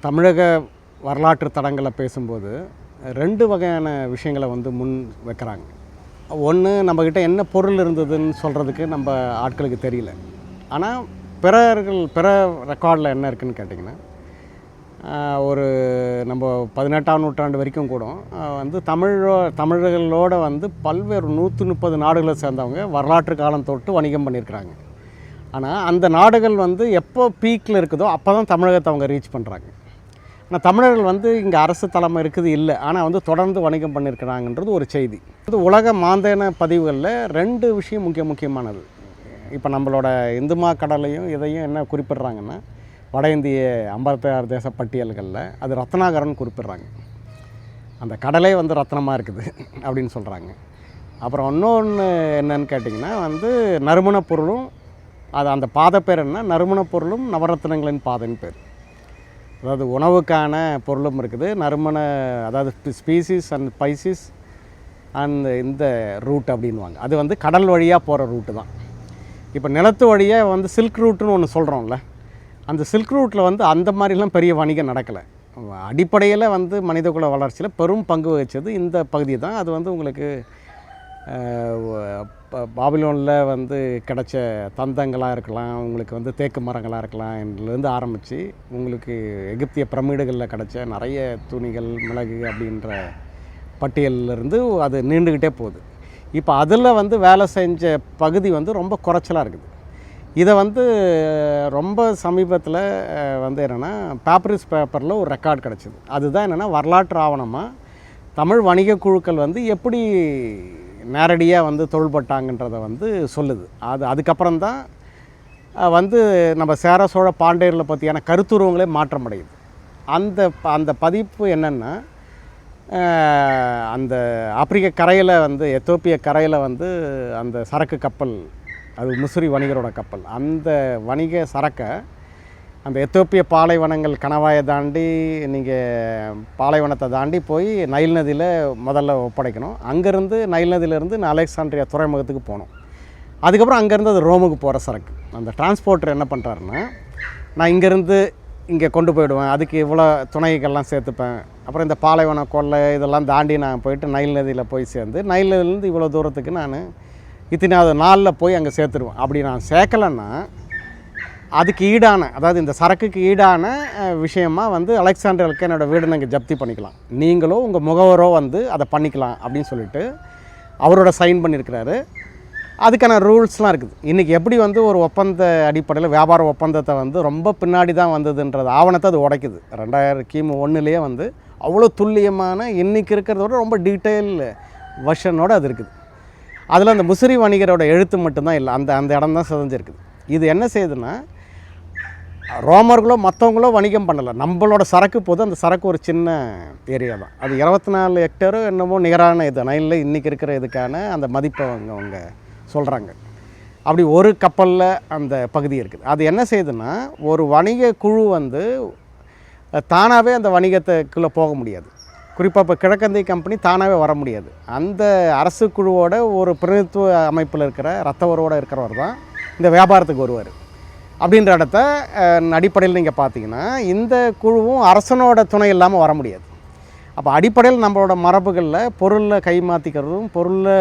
தமிழக வரலாற்று தடங்களை பேசும்போது 2 வகையான விஷயங்களை வந்து முன் வைக்கிறாங்க. ஒன்று, நம்மக்கிட்ட என்ன பொருள் இருந்ததுன்னு சொல்கிறதுக்கு நம்ம ஆட்களுக்கு தெரியல. ஆனால் பிற ரெக்கார்டில் என்ன இருக்குதுன்னு கேட்டிங்கன்னா, ஒரு நம்ம 18ஆம் நூற்றாண்டு வரைக்கும் கூட வந்து தமிழர்களோட வந்து பல்வேறு 130 நாடுகளை சேர்ந்தவங்க வரலாற்று காலம் தொட்டு வணிகம் பண்ணியிருக்கிறாங்க. ஆனால் அந்த நாடுகள் வந்து எப்போ பீக்கில் இருக்குதோ அப்போ தான் தமிழகத்தை அவங்க ரீச் பண்ணுறாங்க. ஆனால் தமிழர்கள் வந்து இங்கே அரசு தலைமை இருக்குது இல்லை, ஆனால் வந்து தொடர்ந்து வணிகம் பண்ணியிருக்கிறாங்கன்றது ஒரு செய்தி. இது உலக மாந்தேன பதிவுகளில் 2 விஷயம் முக்கியமானது. இப்போ நம்மளோட இந்துமா கடலையும் இதையும் என்ன குறிப்பிட்றாங்கன்னா, வட இந்திய 56 தேச பட்டியல்களில் அது ரத்னாகரன் குறிப்பிட்றாங்க. அந்த கடலே வந்து ரத்னமாக இருக்குது அப்படின்னு சொல்கிறாங்க. அப்புறம் இன்னொன்று என்னன்னு கேட்டிங்கன்னா வந்து நறுமணப் பொருளும், அது அந்த பாதை பேர் என்ன, நறுமணப் பொருளும் நவரத்னங்களின் பாதைன்னு பேர். அதாவது உணவுக்கான பொருளும் இருக்குது, நறுமண, அதாவது ஸ்பீசிஸ் அண்ட் ஸ்பைசிஸ் அண்ட் இந்த ரூட் அப்படின்வாங்க. அது வந்து கடல் வழியாக போகிற ரூட்டு தான். இப்போ நிலத்து வழியாக வந்து சில்க் ரூட்டுன்னு ஒன்று சொல்கிறோம்ல, அந்த சில்க் ரூட்டில் வந்து அந்த மாதிரிலாம் பெரிய வணிகம் நடக்கலை. அடிப்படையில் வந்து மனிதகுல வளர்ச்சியில் பெரும் பங்கு வகித்தது இந்த பகுதி தான். அது வந்து உங்களுக்கு பாபிலோனில் வந்து கிடைச்ச தந்தங்களாக இருக்கலாம், உங்களுக்கு வந்து தேக்கு மரங்களாக இருக்கலாம், இதுலேருந்து ஆரம்பித்து உங்களுக்கு எகிப்திய பிரமிடுகளில் கிடைச்ச நிறைய துணிகள், மிளகு அப்படின்ற பட்டியலிருந்து அது நீண்டுக்கிட்டே போகுது. இப்போ அதில் வந்து வேலை செஞ்ச பகுதி வந்து ரொம்ப குறைச்சலாக இருக்குது. இதை வந்து ரொம்ப சமீபத்தில் வந்து என்னென்னா பேப்பரிஸ் பேப்பரில் ஒரு ரெக்கார்டு கிடச்சிது. அதுதான் என்னென்னா வரலாற்று ஆவணமாக தமிழ் வணிக குழுக்கள் வந்து எப்படி நேரடியாக வந்து தொழில்பட்டாங்கன்றதை வந்து சொல்லுது. அதுக்கப்புறம் தான் வந்து நம்ம சேர சோழ பாண்டியர்களை பற்றியான கருத்துருவங்களே மாற்றம் அடையுது. அந்த பதிப்பு என்னென்னா, அந்த ஆப்பிரிக்க கரையில் வந்து எத்தோப்பிய கரையில் வந்து அந்த சரக்கு கப்பல், அது முசிறி வணிகரோட கப்பல், அந்த வணிக சரக்கை அந்த எத்தோப்பிய பாலைவனங்கள் கணவாயை தாண்டி நீங்கள் பாலைவனத்தை தாண்டி போய் நைல் நதியில் முதல்ல ஒப்படைக்கணும். அங்கேருந்து நைல் நதியிலேருந்து அலெக்சாண்ட்ரியா துறைமுகத்துக்கு போகணும். அதுக்கப்புறம் அங்கேருந்து அது ரோமுக்கு போகிற சரக்கு. அந்த டிரான்ஸ்போர்ட்டர் என்ன பண்ணுறாருன்னா, நான் இங்கேருந்து இங்கே கொண்டு போயிடுவேன், அதுக்கு இவ்வளோ துணைகள்லாம் சேர்த்துப்பேன், அப்புறம் இந்த பாலைவன கொள்ளை இதெல்லாம் தாண்டி நான் போயிட்டு நைல் நதியில் போய் சேர்ந்து நைல் நதியிலேருந்து இவ்வளோ தூரத்துக்கு நான் இத்தனாவது நாளில் போய் அங்கே சேர்த்துருவேன். அப்படி நான் சேர்க்கலைன்னா அதுக்கு ஈடான, அதாவது இந்த சரக்குக்கு ஈடான விஷயமாக வந்து அலெக்சாண்டருக்கு என்னோடய வீடு நீங்கள் ஜப்தி பண்ணிக்கலாம், நீங்களோ உங்கள் முகவரோ வந்து அதை பண்ணிக்கலாம் அப்படின்னு சொல்லிட்டு அவரோட சைன் பண்ணியிருக்கிறாரு. அதுக்கான ரூல்ஸ்லாம் இருக்குது. இன்றைக்கி எப்படி வந்து ஒரு ஒப்பந்த அடிப்படையில் வியாபார ஒப்பந்தத்தை வந்து ரொம்ப பின்னாடி தான் வந்ததுன்றது ஆவணத்தை அது உடைக்குது. 2000 கிமு 1 வந்து அவ்வளோ துல்லியமான இன்றைக்கி இருக்கிறதோட ரொம்ப டீட்டெயில் வெர்ஷனோடு அது இருக்குது. அதில் அந்த முசிறி வணிகரோட எழுத்து மட்டும்தான் இல்லை, அந்த இடம் தான் சிதைஞ்சிருக்குது. இது என்ன செய்யுதுன்னா, ரோமர்களோ மற்றவங்களோ வணிகம் பண்ணலை, நம்மளோட சரக்கு போது அந்த சரக்கு ஒரு சின்ன ஏரியா தான். அது 24 ஹெக்டேரோ என்னமோ நிகரான இது நைலில் இன்றைக்கி இருக்கிற இதுக்கான அந்த மதிப்பை அவங்க சொல்கிறாங்க. அப்படி ஒரு கப்பலில் அந்த பகுதி இருக்குது. அது என்ன செய்யுதுன்னா, ஒரு வணிக குழு வந்து தானாகவே அந்த வணிகத்துக்குள்ளே போக முடியாது. குறிப்பாக இப்போ கிழக்கந்தை கம்பெனி தானாகவே வர முடியாது. அந்த அரசு குழுவோட ஒரு பிரதிநிதித்துவ அமைப்பில் இருக்கிற ரத்தவரோடு இருக்கிறவர் தான் இந்த வியாபாரத்துக்கு வருவார். அப்படின்ற இடத்த அடிப்படையில் நீங்கள் பார்த்தீங்கன்னா, இந்த குழுவும் அரசனோட துணை இல்லாமல் வர முடியாது. அப்போ அடிப்படையில் நம்மளோட மரபுகளில் பொருளில் கை மாற்றிக்கிறதும் பொருளில்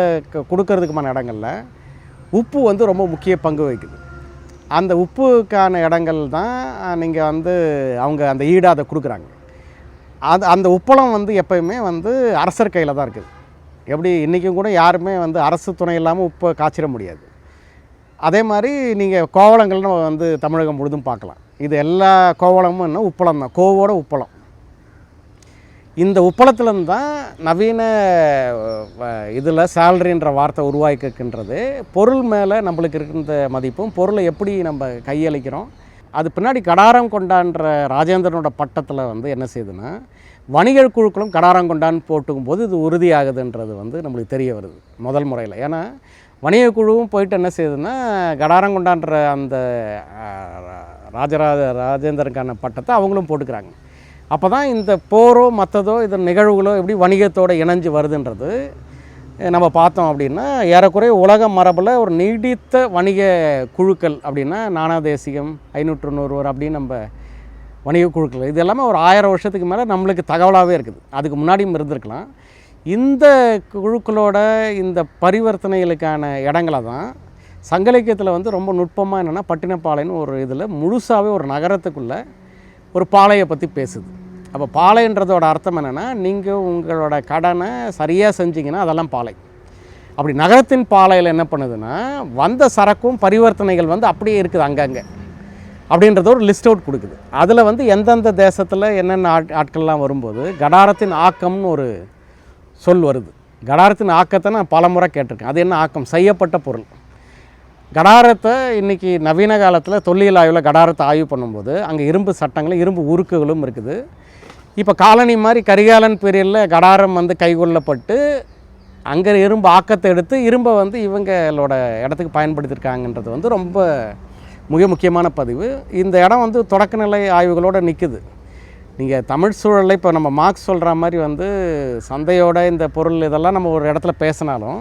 கொடுக்கறதுக்குமான இடங்களில் உப்பு வந்து ரொம்ப முக்கிய பங்கு வகிக்குது. அந்த உப்புக்கான இடங்கள் தான் நீங்கள் வந்து அவங்க அந்த ஈடாக அதை கொடுக்குறாங்க. அந்த உப்பளம் வந்து எப்போயுமே வந்து அரசர் கையில் தான் இருக்குது. எப்படி இன்றைக்கும் கூட யாருமே வந்து அரசு துணை இல்லாமல் உப்பை காய்ச்சிட முடியாது. அதே மாதிரி நீங்கள் கோவளங்கள்னு வந்து தமிழகம் முழுதும் பார்க்கலாம். இது எல்லா கோவளமும் என்ன உப்பளம் தான், கோவோட உப்பளம். இந்த உப்பளத்துலேருந்து தான் நவீன இதில் சேலரின்ற வார்த்தை உருவாக்கிக்கின்றது. பொருள் மேலே நம்மளுக்கு இருக்கின்ற மதிப்பும், பொருளை எப்படி நம்ம கையளிக்கிறோம், அது பின்னாடி கடாரம் கொண்டான்ற ராஜேந்திரனோட பட்டத்தில் வந்து என்ன செய்யுதுன்னா, வணிகர் குழுக்களும் கடாரம் கொண்டான்னு போட்டுக்கும்போது இது உறுதியாகுதுன்றது வந்து நம்மளுக்கு தெரிய வருது முதல் முறையில். ஏன்னா வணிக குழுவும் போயிட்டு என்ன செய்யுதுன்னா, கடாரம் கொண்டான்ற அந்த ராஜேந்திரனுக்கான பட்டத்தை அவங்களும் போட்டுக்கிறாங்க. அப்போ தான் இந்த போரோ மற்றதோ இது நிகழ்வுகளோ எப்படி வணிகத்தோடு இணைஞ்சு வருதுன்றது நம்ம பார்த்தோம். அப்படின்னா ஏறக்குறைய உலக மரபில் ஒரு நீடித்த வணிக குழுக்கள் அப்படின்னா நானாதேசிகம், 501 அப்படின்னு நம்ம வணிக குழுக்கள் இது எல்லாமே ஒரு 1000 வருஷத்துக்கு மேலே நம்மளுக்கு தகவலாகவே இருக்குது. அதுக்கு முன்னாடியும் இருந்திருக்கலாம். இந்த குழுக்களோட இந்த பரிவர்த்தனைகளுக்கான இடங்களை தான் சங்க இலக்கியத்தில் வந்து ரொம்ப நுட்பமாக என்னென்னா பட்டினப்பாளையன்னு ஒரு இதில் முழுசாகவே ஒரு நகரத்துக்குள்ளே ஒரு பாளையை பற்றி பேசுது. அப்போ பாளைன்றதோட அர்த்தம் என்னென்னா, நீங்கள் உங்களோட கடனை சரியாக செஞ்சிங்கன்னா அதெல்லாம் பாளை. அப்படி நகரத்தின் பாளையில் என்ன பண்ணுதுன்னா, வந்த சரக்கும் பரிவர்த்தனைகள் வந்து அப்படியே இருக்குது அங்கங்கே அப்படின்றத ஒரு லிஸ்ட் அவுட் கொடுக்குது. அதில் வந்து எந்தெந்த தேசத்தில் என்னென்ன ஆட்கள்லாம் வரும்போது கடாரத்தின் ஆக்கம்னு ஒரு சொல் வருது. கடாரத்தின் ஆக்கத்தை நான் பல முறை கேட்டிருக்கேன். அது என்ன ஆக்கம்? செய்யப்பட்ட பொருள். கடாரத்தை இன்றைக்கி நவீன காலத்தில் தொல்லியல் ஆய்வில் கடாரத்தை ஆய்வு பண்ணும்போது அங்கே இரும்பு சட்டங்களும் இரும்பு உருக்குகளும் இருக்குது. இப்போ காலனி மாதிரி கரிகாலன் பீரியடில் கடாரம் வந்து கைகொள்ளப்பட்டு அங்கே இரும்பு ஆக்கத்தை எடுத்து இரும்பை வந்து இவங்களோட இடத்துக்கு பயன்படுத்தியிருக்காங்கன்றது வந்து ரொம்ப மிக முக்கியமான பதிவு. இந்த இடம் வந்து தொடக்கநிலை ஆய்வுகளோடு நிற்குது. நீங்கள் தமிழ் சூழலில் இப்போ நம்ம மார்க்ஸ் சொல்கிற மாதிரி வந்து சந்தையோட இந்த பொருள் இதெல்லாம் நம்ம ஒரு இடத்துல பேசினாலும்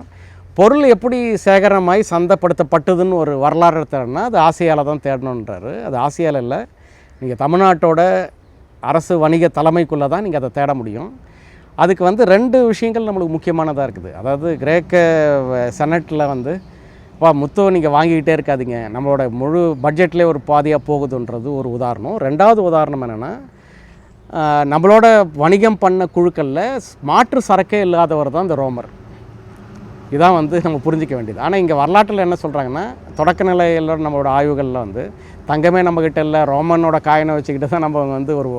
பொருள் எப்படி சேகரமாகி சந்தைப்படுத்தப்பட்டதுன்னு ஒரு வரலாறு தேடனா அது ஆசியாவில் தான் தேடணுன்றாரு. அது ஆசியாவில் இல்லை, நீங்கள் தமிழ்நாட்டோட அரசு வணிக தலைமைக்குள்ளே தான் நீங்கள் அதை தேட முடியும். அதுக்கு வந்து 2 விஷயங்கள் நம்மளுக்கு முக்கியமானதாக இருக்குது. அதாவது கிரேக்க செனட்டில் வந்து முத்தோ நீங்கள் வாங்கிக்கிட்டே இருக்காதீங்க, நம்மளோட முழு பட்ஜெட்லேயே ஒரு பாதியாக போகுதுன்றது ஒரு உதாரணம். 2வது உதாரணம் என்னென்னா, நம்மளோட வணிகம் பண்ண குழுக்களில் மாற்று சரக்கே இல்லாதவர் தான் இந்த ரோமர். இதான் வந்து நம்ம புரிஞ்சிக்க வேண்டியது. ஆனால் இங்கே வரலாற்றில் என்ன சொல்கிறாங்கன்னா, தொடக்க நிலையில் நம்மளோட ஆய்வுகளில் வந்து தங்கமே நம்மக்கிட்ட இல்லை, ரோமனோட காயினை வச்சுக்கிட்டு தான் நம்ம வந்து ஒரு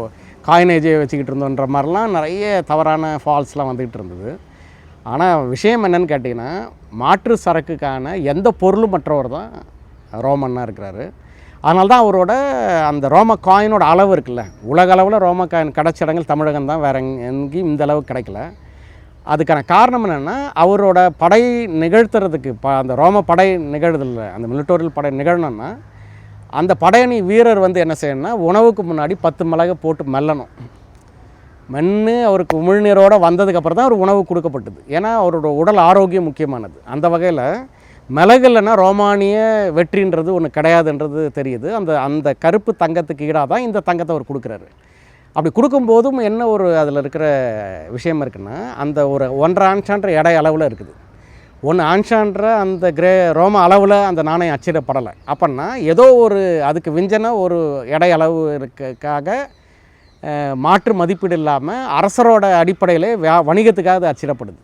காயினேஜை வச்சுக்கிட்டு இருந்தோன்ற மாதிரிலாம் நிறைய தவறான ஃபால்ஸ்லாம் வந்துக்கிட்டு இருந்தது. ஆனால் விஷயம் என்னன்னு கேட்டிங்கன்னா, மாற்று சரக்குக்கான எந்த பொருளும் மற்றவர் தான் ரோமன்னாக இருக்கிறாரு. அதனால தான் அவரோட அந்த ரோம காயினோட அளவு இருக்குல்ல, உலக அளவில் ரோம காயின் கிடச்ச இடங்கள் தமிழகம் தான், வேறு எங்கேயும் இந்த அளவுக்கு கிடைக்கல. அதுக்கான காரணம் என்னென்னா, அவரோட படை நிகழ்த்துறதுக்கு அந்த ரோம படை நிகழ்தில்ல, அந்த மிலிட்டோரியல் படை நிகழணும்னா அந்த படையணி வீரர் வந்து என்ன செய்யணும்னா, உணவுக்கு முன்னாடி 10 மிளகை போட்டு மெல்லணும். மென்று அவருக்கு உமிழ்நீரோடு வந்ததுக்கப்புறம் தான் அவர் உணவு கொடுக்கப்பட்டது. ஏன்னா அவரோட உடல் ஆரோக்கியம் முக்கியமானது. அந்த வகையில் மிளகு இல்லைன்னா ரோமானிய வெற்றின்றது ஒன்று கிடையாதுன்றது தெரியுது. அந்த கருப்பு தங்கத்துக்கு ஈடாக தான் இந்த தங்கத்தை அவர் கொடுக்குறாரு. அப்படி கொடுக்கும்போதும் என்ன ஒரு அதில் இருக்கிற விஷயம் இருக்குன்னா, அந்த ஒரு 1.5 ஆன்சான்ற எடை அளவில் இருக்குது. 1 ஆன்சான்ற அந்த ரோம அளவில் அந்த நாணயம் அச்சிடப்படலை. அப்படின்னா ஏதோ ஒரு அதுக்கு விஞ்சன ஒரு எடை அளவு இருக்காக மாற்று மதிப்பீடு இல்லாமல் அரசரோட அடிப்படையில் வணிகத்துக்காக அது அச்சிடப்படுது.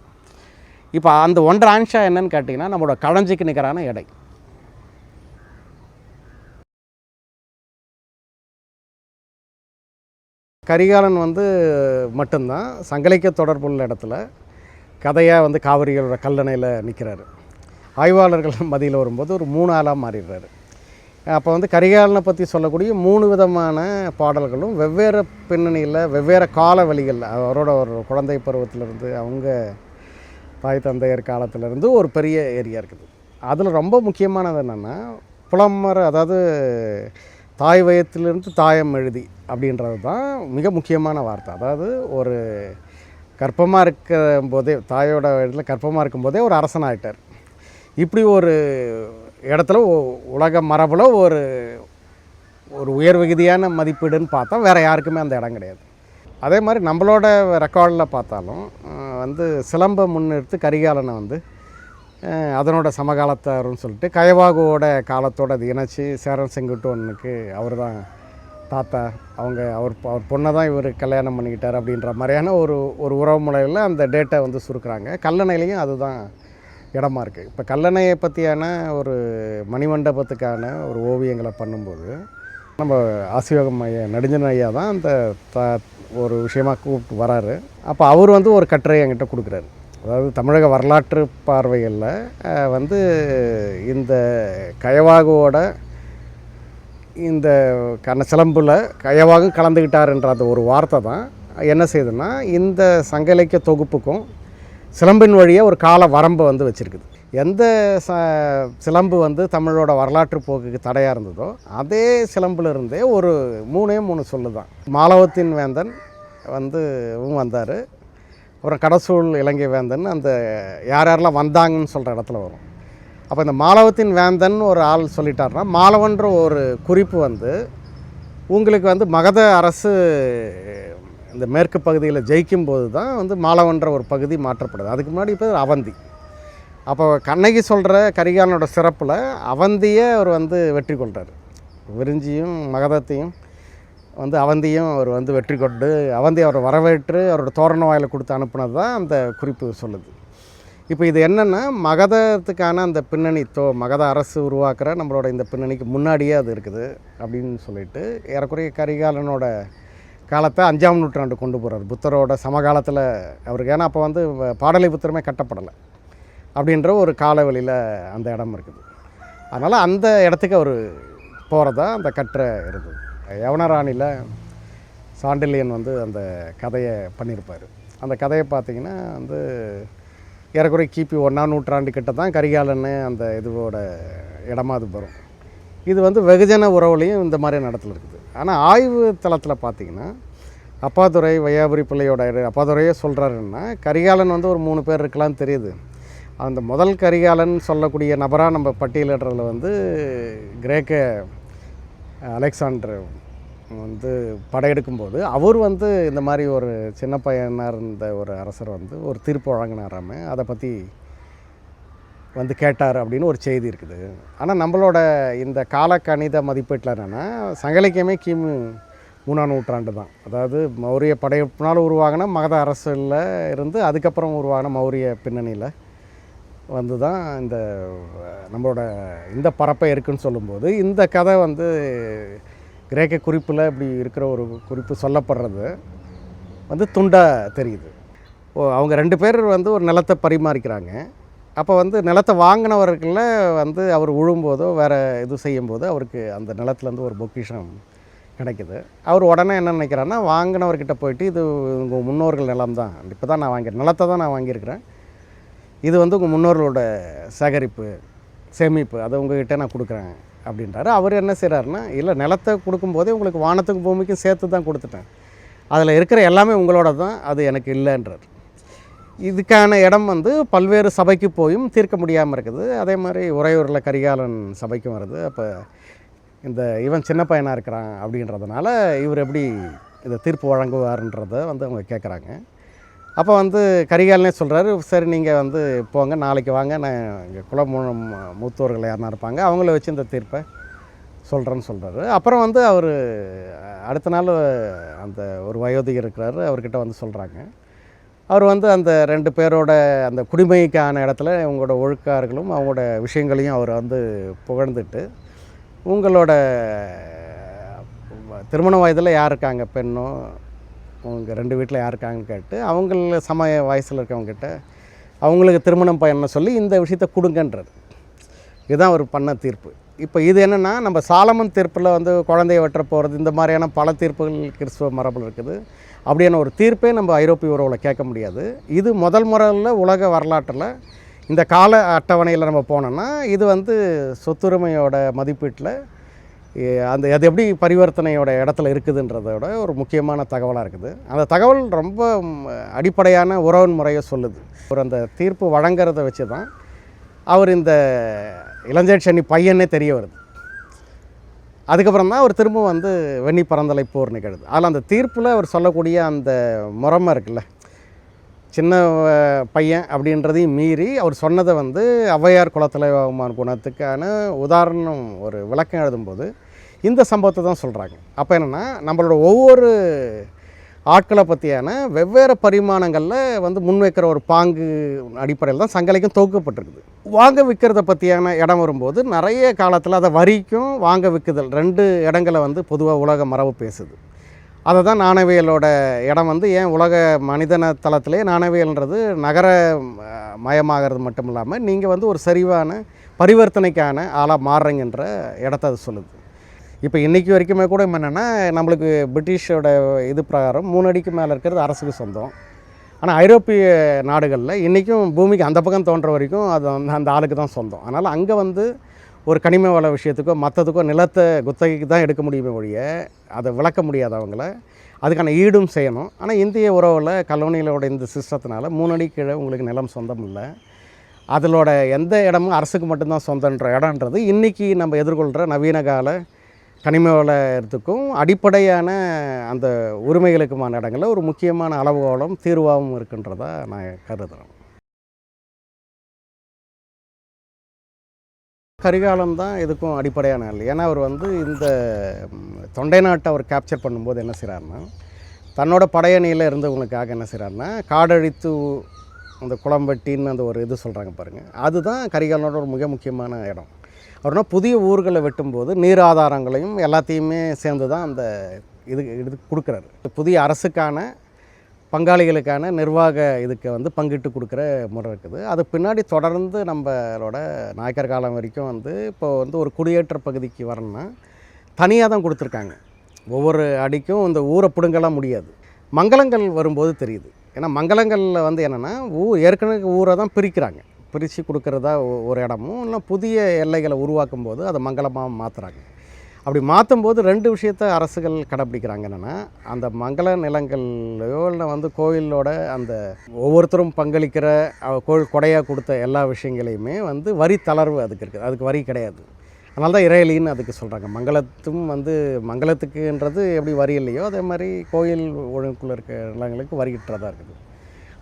இப்போ அந்த 1.5 ஆன்ஷா என்னன்னு கேட்டிங்கன்னா, நம்மளோட களஞ்சிக்கு நிகரான எடை. கரிகாலன் வந்து மட்டும்தான் சங்க இலக்கிய தொடர்புள்ள இடத்துல கதையாக வந்து காவிரிகளோட கல்லணையில் நிற்கிறாரு. ஆய்வாளர்கள் மதியில் வரும்போது ஒரு 3 ஆளாக மாறிடுறாரு. அப்போ வந்து கரிகாலனை பற்றி சொல்லக்கூடிய 3 விதமான பாடல்களும் வெவ்வேறு பின்னணியில் வெவ்வேறு கால வழிகளில் அவரோட ஒரு குழந்தை பருவத்திலேருந்து அவங்க தாய் தந்தையர் காலத்திலேருந்து ஒரு பெரிய ஏரியா இருக்குது. அதில் ரொம்ப முக்கியமானது என்னென்னா, புலம்பர், அதாவது தாய் வயத்திலிருந்து தாயம் எழுதி அப்படின்றது தான் மிக முக்கியமான வார்த்தை. அதாவது ஒரு கர்ப்பமாக இருக்கும் போதே, தாயோட இடத்துல கர்ப்பமாக இருக்கும்போதே ஒரு அரசனாகிட்டார். இப்படி ஒரு இடத்துல உலக மரபில் ஒரு ஒரு உயர் விகுதியான மதிப்பீடுன்னு பார்த்தா வேறு யாருக்குமே அந்த இடம் கிடையாது. அதே மாதிரி நம்மளோட ரெக்கார்டில் பார்த்தாலும் வந்து சிலம்பை முன்னிறுத்து கரிகாலனை வந்து அதனோட சமகாலத்தாருன்னு சொல்லிட்டு கயவாகுவோட காலத்தோடு அது இணைச்சி சேரன் செங்குட்டுவனுக்கு அவர் தான் தாத்தா, அவர் பொண்ணை தான் இவர் கல்யாணம் பண்ணிக்கிட்டார் அப்படின்ற மாதிரியான ஒரு உறவு முறையில் அந்த டேட்டை வந்து சுருக்குறாங்க. கல்லணையிலையும் அதுதான் இடமா இருக்குது. இப்போ கல்லணையை பற்றியான ஒரு மணிமண்டபத்துக்கான ஒரு ஓவியங்களை பண்ணும்போது நம்ம ஆசியோகம் ஐயா நெடுஞ்சன் ஐயா தான் அந்த ஒரு விஷயமாக கூப்பிட்டு வராரு. அப்போ அவர் வந்து ஒரு கட்டுரை என்கிட்ட கொடுக்குறாரு. அதாவது தமிழக வரலாற்று பார்வைகளில் வந்து இந்த கயவாகுவோட இந்த சிலம்பில் கயவாகும் கலந்துக்கிட்டாருன்ற அந்த ஒரு வார்த்தை தான் என்ன செய்யுதுன்னா, இந்த சங்க இலக்கிய தொகுப்புக்கும் சிலம்பின் வழியாக ஒரு கால வரம்பை வந்து வச்சுருக்குது. எந்த சிலம்பு வந்து தமிழோட வரலாற்று போக்குக்கு தடையாக இருந்ததோ அதே சிலம்புலேருந்தே ஒரு 3 சொல்லு தான். மாலவத்தின் வேந்தன் வந்து வந்தார், அப்புறம் கடசூழ் இலங்கை வேந்தன், அந்த யாரெல்லாம் வந்தாங்கன்னு சொல்கிற இடத்துல வரும். அப்போ இந்த மாலவத்தின் வேந்தன் ஒரு ஆள் சொல்லிட்டாருன்னா, மாலவன்ற ஒரு குறிப்பு வந்து உங்களுக்கு வந்து மகத அரசு இந்த மேற்கு பகுதியில் ஜெயிக்கும் போது தான் வந்து மாலவன்ற ஒரு பகுதி மாற்றப்படுது. அதுக்கு முன்னாடி இப்போ அவந்தி. அப்போ கண்ணகி சொல்கிற கரிகாலனோட சிறப்பில் அவந்தியை அவர் வந்து வெற்றி கொள்கிறார். விரிஞ்சியும் மகதத்தையும் வந்து அவந்தியும் அவர் வந்து வெற்றி கொண்டு அவந்தி அவரை வரவேற்று அவரோட தோரண வாயில் கொடுத்து அனுப்புனது தான் அந்த குறிப்பு சொல்லுது. இப்போ இது என்னென்னா மகதத்துக்கான அந்த பின்னணி மகத அரசு உருவாக்குற நம்மளோட இந்த பின்னணிக்கு முன்னாடியே அது இருக்குது அப்படின்னு சொல்லிட்டு ஏறக்குறைய கரிகாலனோட காலத்தை 5ஆம் நூற்றாண்டு கொண்டு போகிறார். புத்தரோட சமகாலத்தில் அவருக்கு. ஏன்னா அப்போ வந்து பாடலிபுத்திரமே கட்டப்படலை அப்படின்ற ஒரு காலவெளியில் அந்த இடம் இருக்குது. அதனால் அந்த இடத்துக்கு அவர் போகிறதா அந்த கட்டுரை இருக்குது. யவனராணியில் சாண்டில்யன் வந்து அந்த கதையை பண்ணியிருப்பார். அந்த கதையை பார்த்திங்கன்னா வந்து ஏறக்குறை கிபி 1ஆம் நூற்றாண்டு கிட்ட தான் கரிகாலன்னு அந்த இதுவோட இடமா அது வரும். இது வந்து வெகுஜன உறவுலையும் இந்த மாதிரியான இடத்துல இருக்குது. ஆனால் ஆய்வு தளத்தில் பார்த்திங்கன்னா அப்பாதுரை வையாபுரி பிள்ளையோட அப்பாதுரையே சொல்கிறாருன்னா கரிகாலன் வந்து ஒரு 3 பேர் இருக்கலாம்னு தெரியுது. அந்த முதல் கரிகாலன் சொல்லக்கூடிய நபராக நம்ம பட்டியலிடுறதுல வந்து கிரேக்க அலெக்சாண்டர் வந்து படையெடுக்கும்போது அவர் வந்து இந்த மாதிரி ஒரு சின்ன பையனாக இருந்த ஒரு அரசர் வந்து ஒரு தீர்ப்பு வழங்கினாராமே, அதை பற்றி வந்து கேட்டார் அப்படின்னு ஒரு செய்தி இருக்குது. ஆனால் நம்மளோட இந்த காலக்கணித மதிப்பீட்டில் என்னென்னா சங்க கிமு 3ஆம் நூற்றாண்டு தான். அதாவது மௌரிய படையெடுப்பினால் உருவாகின மகத அரசில் இருந்து அதுக்கப்புறம் உருவாகின மௌரிய பின்னணியில் வந்து தான் இந்த நம்மளோட இந்த பரப்பை இருக்குன்னு சொல்லும்போது இந்த கதை வந்து கிரேக்க குறிப்பில் இப்படி இருக்கிற ஒரு குறிப்பு சொல்லப்படுறது வந்து துண்டாக தெரியுது. அவங்க 2 பேர் வந்து ஒரு நிலத்தை பரிமாறிக்கிறாங்க. அப்போ வந்து நிலத்தை வாங்கினவர்களில் வந்து அவர் உழும்போதோ வேறு இது செய்யும்போது அவருக்கு அந்த நிலத்துலேருந்து ஒரு பொக்கிஷம் கிடைக்குது. அவர் உடனே என்ன நினைக்கிறாருன்னா வாங்கினவர்கிட்ட போயிட்டு இது உங்கள் முன்னோர்கள் நிலம் தான், இப்போ தான் நான் வாங்கியிருக்கேன், நிலத்தை தான் நான் வாங்கியிருக்கிறேன், இது வந்து உங்கள் முன்னோர்களோட சேகரிப்பு சேமிப்பு, அதை உங்கள்கிட்ட நான் கொடுக்குறேன் அப்படின்றாரு. அவர் என்ன செய்கிறாருன்னா இல்லை நிலத்தை கொடுக்கும்போதே உங்களுக்கு வானத்துக்கும் பூமிக்கும் சேர்த்து தான் கொடுத்துட்டேன், அதில் இருக்கிற எல்லாமே உங்களோட தான், அது எனக்கு இல்லைன்றார். இதுக்கான இடம் வந்து பல்வேறு சபைக்கு போயும் தீர்க்க முடியாமல் இருக்குது. அதே மாதிரி உறையூரில் கரிகாலன் சபைக்கும் வருது. அப்போ இந்த இவன் சின்ன பையனாக இருக்கிறான் அப்படின்றதுனால இவர் எப்படி இதை தீர்ப்பு வழங்குவார்ன்றதை வந்து அவங்க கேட்குறாங்க. அப்போ வந்து கரிகாலனே சொல்கிறாரு, சரி நீங்கள் வந்து போங்க, நாளைக்கு வாங்க, நான் இங்கே மூத்தோர்கள் யாருன்னா இருப்பாங்க, அவங்கள வச்சு இந்த தீர்ப்பை சொல்கிறேன்னு சொல்கிறாரு. அப்புறம் வந்து அவர் அடுத்த நாள் அந்த ஒரு வயோதிகர் இருக்கிறாரு, அவர்கிட்ட வந்து சொல்கிறாங்க. அவர் வந்து அந்த 2 பேரோட அந்த குடிமைக்கான இடத்துல இவங்களோட ஒழுக்கார்களும் அவங்களோட விஷயங்களையும் அவர் வந்து புகழ்ந்துட்டு, உங்களோட திருமண வயதில் யார் இருக்காங்க பெண்ணோ, உங்கள் 2 வீட்டில் யார் இருக்காங்கன்னு கேட்டு அவங்கள சமய வயசில் இருக்கவங்ககிட்ட அவங்களுக்கு திருமணம் பயணம் சொல்லி இந்த விஷயத்தை கொடுங்கன்றது. இதுதான் அவர் பண்ண தீர்ப்பு. இப்போ இது என்னென்னா நம்ம சாலமன் தீர்ப்பில் வந்து குழந்தைய வெட்ட போகிறது, இந்த மாதிரியான பல தீர்ப்புகள் கிறிஸ்துவ மரபில் இருக்குது. அப்படியான ஒரு தீர்ப்பே நம்ம ஐரோப்பிய உறவில் கேட்க முடியாது. இது முதல் முறையில் உலக வரலாற்றில் இந்த கால அட்டவணையில் நம்ம போனோம்னா இது வந்து சொத்துரிமையோட மதிப்பீட்டில் அந்த அது எப்படி பரிவர்த்தனையோட இடத்துல இருக்குதுன்றதோட ஒரு முக்கியமான தகவலாக இருக்குது. அந்த தகவல் ரொம்ப அடிப்படையான உறவு முறையை சொல்லுது. ஒரு அந்த தீர்ப்பு வழங்குறத வச்சு தான் அவர் இந்த இளஞ்சேட்சனி பையனே தெரிய வருது. அதுக்கப்புறம் தான் அவர் திரும்ப வந்து வெண்ணி பரந்தலை போர் நிகழுது. அதில் அந்த தீர்ப்பில் அவர் சொல்லக்கூடிய அந்த முறைமை இருக்குல்ல, சின்ன பையன் அப்படின்றதையும் மீறி அவர் சொன்னதை வந்து ஔவையார் குலத்தலைவமான குணத்துக்கான உதாரணம் ஒரு விளக்கம் எழுதும்போது இந்த சம்பவத்தை தான் சொல்கிறாங்க. அப்போ என்னென்னா நம்மளோட ஒவ்வொரு ஆட்களை பற்றியான வெவ்வேறு பரிமாணங்களில் வந்து முன்வைக்கிற ஒரு பாங்கு அடிப்படையில் தான் சங்கலைக்கும் தொகுக்கப்பட்டிருக்குது. வாங்க விற்கிறத பற்றியான இடம் வரும்போது நிறைய காலத்தில் அதை வரிக்கும் வாங்க விற்குதல் 2 இடங்களை வந்து பொதுவாக உலக மரபு பேசுது. அதை தான் நாணயவியலோட இடம் வந்து ஏன் உலக மனிதன தளத்திலே நாணயவியல்ன்றது நகர மயமாகிறது மட்டும் இல்லாமல் நீங்கள் வந்து ஒரு சரிவான பரிவர்த்தனைக்கான ஆளாக மாறுறீங்கன்ற இடத்த அது சொல்லுது. இப்போ இன்றைக்கி வரைக்குமே கூட என்னென்னா நம்மளுக்கு பிரிட்டிஷோட இது பிரகாரம் 3 அடிக்கு மேலே இருக்கிறது அரசுக்கு சொந்தம். ஆனால் ஐரோப்பிய நாடுகளில் இன்றைக்கும் பூமிக்கு அந்த பக்கம் தோன்ற வரைக்கும் அது அந்த ஆளுக்கு தான் சொந்தம். அதனால் அங்கே வந்து ஒரு கனிம வள விஷயத்துக்கோ மற்றதுக்கோ நிலத்தை குத்தகைக்கு தான் எடுக்க முடியுமே ஒழிய அதை விளக்க முடியாது அவங்கள, அதுக்கான ஈடும் செய்யணும். ஆனால் இந்திய உறவில் கலோனியலோட இந்த சிஸ்டத்தினால 3 அடி கீழே உங்களுக்கு நிலம் சொந்தம் இல்லை, அதிலோட எந்த இடமும் அரசுக்கு மட்டும்தான் சொந்தன்ற இடம்ன்றது இன்றைக்கி நம்ம எதிர்கொள்கிற நவீன கால கனிம வளத்துக்கும் அடிப்படையான அந்த உரிமைகளுக்குமான இடங்களில் ஒரு முக்கியமான அளவுகோலும் தீர்வாகவும் இருக்குன்றதா நான் கருதுகிறேன். கரிகாலம் தான் இதுக்கும் அடிப்படையான ஆள். ஏன்னா அவர் வந்து இந்த தொண்டை நாட்டை அவர் கேப்சர் பண்ணும்போது என்ன செய்கிறாருன்னா, தன்னோட படையணியில் இருந்தவங்களுக்காக என்ன செய்கிறாருன்னா, காடழித்து அந்த குளம்பட்டின்னு அந்த ஒரு இது சொல்கிறாங்க பாருங்கள், அதுதான் கரிகாலனோட ஒரு மிக முக்கியமான இடம். அவர்னா புதிய ஊர்களை வெட்டும்போது நீர் ஆதாரங்களையும் எல்லாத்தையுமே சேர்ந்து தான் அந்த இது கொடுக்குறாரு. புதிய அரசுக்கான பங்காளிகளுக்கான நிர்வாக இதுக்கு வந்து பங்கிட்டு கொடுக்குற முறை இருக்குது. அது பின்னாடி தொடர்ந்து நம்மளோட நாயக்கர் காலம் வரைக்கும் வந்து இப்போ வந்து ஒரு குடியேற்ற பகுதிக்கு வரணும்னா தனியாக தான் கொடுத்துருக்காங்க. ஒவ்வொரு அடிக்கும் இந்த ஊரை பிடுங்கலாம் முடியாது. மங்களங்கள் வரும்போது தெரியுது. ஏன்னா மங்களங்களில் வந்து என்னென்னா ஏற்கனவே ஊரை தான் பிரிக்கிறாங்க, பிரித்து கொடுக்குறதா ஒரு இடமும் இல்லை புதிய எல்லைகளை உருவாக்கும் போது அதை மங்களமாக மாற்றுறாங்க. அப்படி மாற்றும்போது 2 விஷயத்தை அரசுகள் கடைப்பிடிக்கிறாங்க. என்னென்னா, அந்த மங்கள நிலங்கள்லையோ இல்லை வந்து கோயிலோட அந்த ஒவ்வொருத்தரும் பங்களிக்கிற கோயில் கொடையாக கொடுத்த எல்லா விஷயங்களையுமே வந்து வரி தளர்வு அதுக்கு இருக்குது, அதுக்கு வரி கிடையாது. அதனால தான் இறையலின்னு அதுக்கு சொல்கிறாங்க. மங்களத்தும் வந்து மங்களத்துக்குன்றது எப்படி வரி இல்லையோ அதே மாதிரி கோயில் ஒழுங்குக்குள்ளே இருக்க நிலங்களுக்கு வரி கிட்டுறதா இருக்குது.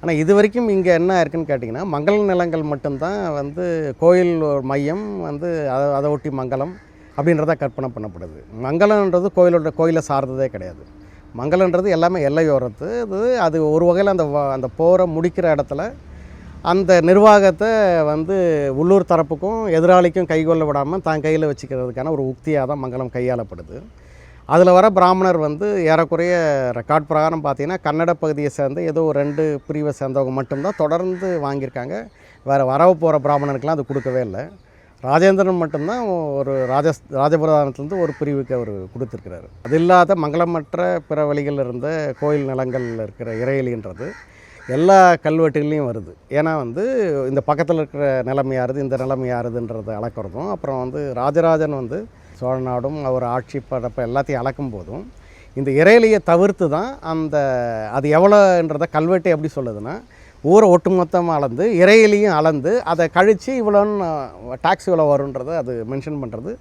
ஆனால் இது வரைக்கும் இங்கே என்ன இருக்குதுன்னு கேட்டிங்கன்னா, மங்கள நிலங்கள் மட்டும்தான் வந்து கோயில் மையம் வந்து அதை ஒட்டி மங்களம் அப்படின்றத கற்பனை பண்ணப்படுது. மங்களன்றது கோயிலை சார்ந்ததே கிடையாது. மங்களன்றது எல்லாமே எல்லையோரத்து அது ஒரு வகையில் அந்த போரை முடிக்கிற இடத்துல அந்த நிர்வாகத்தை வந்து உள்ளூர் தரப்புக்கும் எதிராளிக்கும் கைகொள்ள விடாமல் தான் கையில் வச்சுக்கிறதுக்கான ஒரு உக்தியாக தான் மங்களம் கையாளப்படுது. அதில் வர பிராமணர் வந்து ஏறக்குறைய ரெக்கார்ட் பிரகாரம் பார்த்திங்கன்னா கன்னட பகுதியை சேர்ந்து ஏதோ 2 பிரிவை சேர்ந்தவங்க மட்டும்தான் தொடர்ந்து வாங்கியிருக்காங்க. வேறு வரவு போகிற பிராமணருக்கெலாம் அது கொடுக்கவே இல்லை. ராஜேந்திரன் மட்டும்தான் ஒரு ராஜபிரதானத்துலேருந்து ஒரு பிரிவுக்கு அவர் கொடுத்துருக்கிறாரு. அது இல்லாத மங்களமற்ற பிற வழிகளில் இருந்த கோயில் நிலங்களில் இருக்கிற இறையலின்றது எல்லா கல்வெட்டுகள்லையும் வருது. ஏன்னா வந்து இந்த பக்கத்தில் இருக்கிற நிலைமை யாருது, இந்த நிலைமை யாருதுன்றதை அளக்கிறதும், அப்புறம் வந்து ராஜராஜன் வந்து சோழ நாடும் அவர் ஆட்சி படப்ப எல்லாத்தையும் அளக்கும் போதும் இந்த இறையலியை தவிர்த்து தான் அது எவ்வளோன்றதை கல்வெட்டு எப்படி சொல்லுதுன்னா, ஊரை ஒட்டுமொத்தமாக அளந்து இறையிலையும் அளந்து அதை கழித்து இவ்வளோன்னு டாக்ஸ் இவ்வளோ வருன்றதை அது மென்ஷன் பண்ணுறது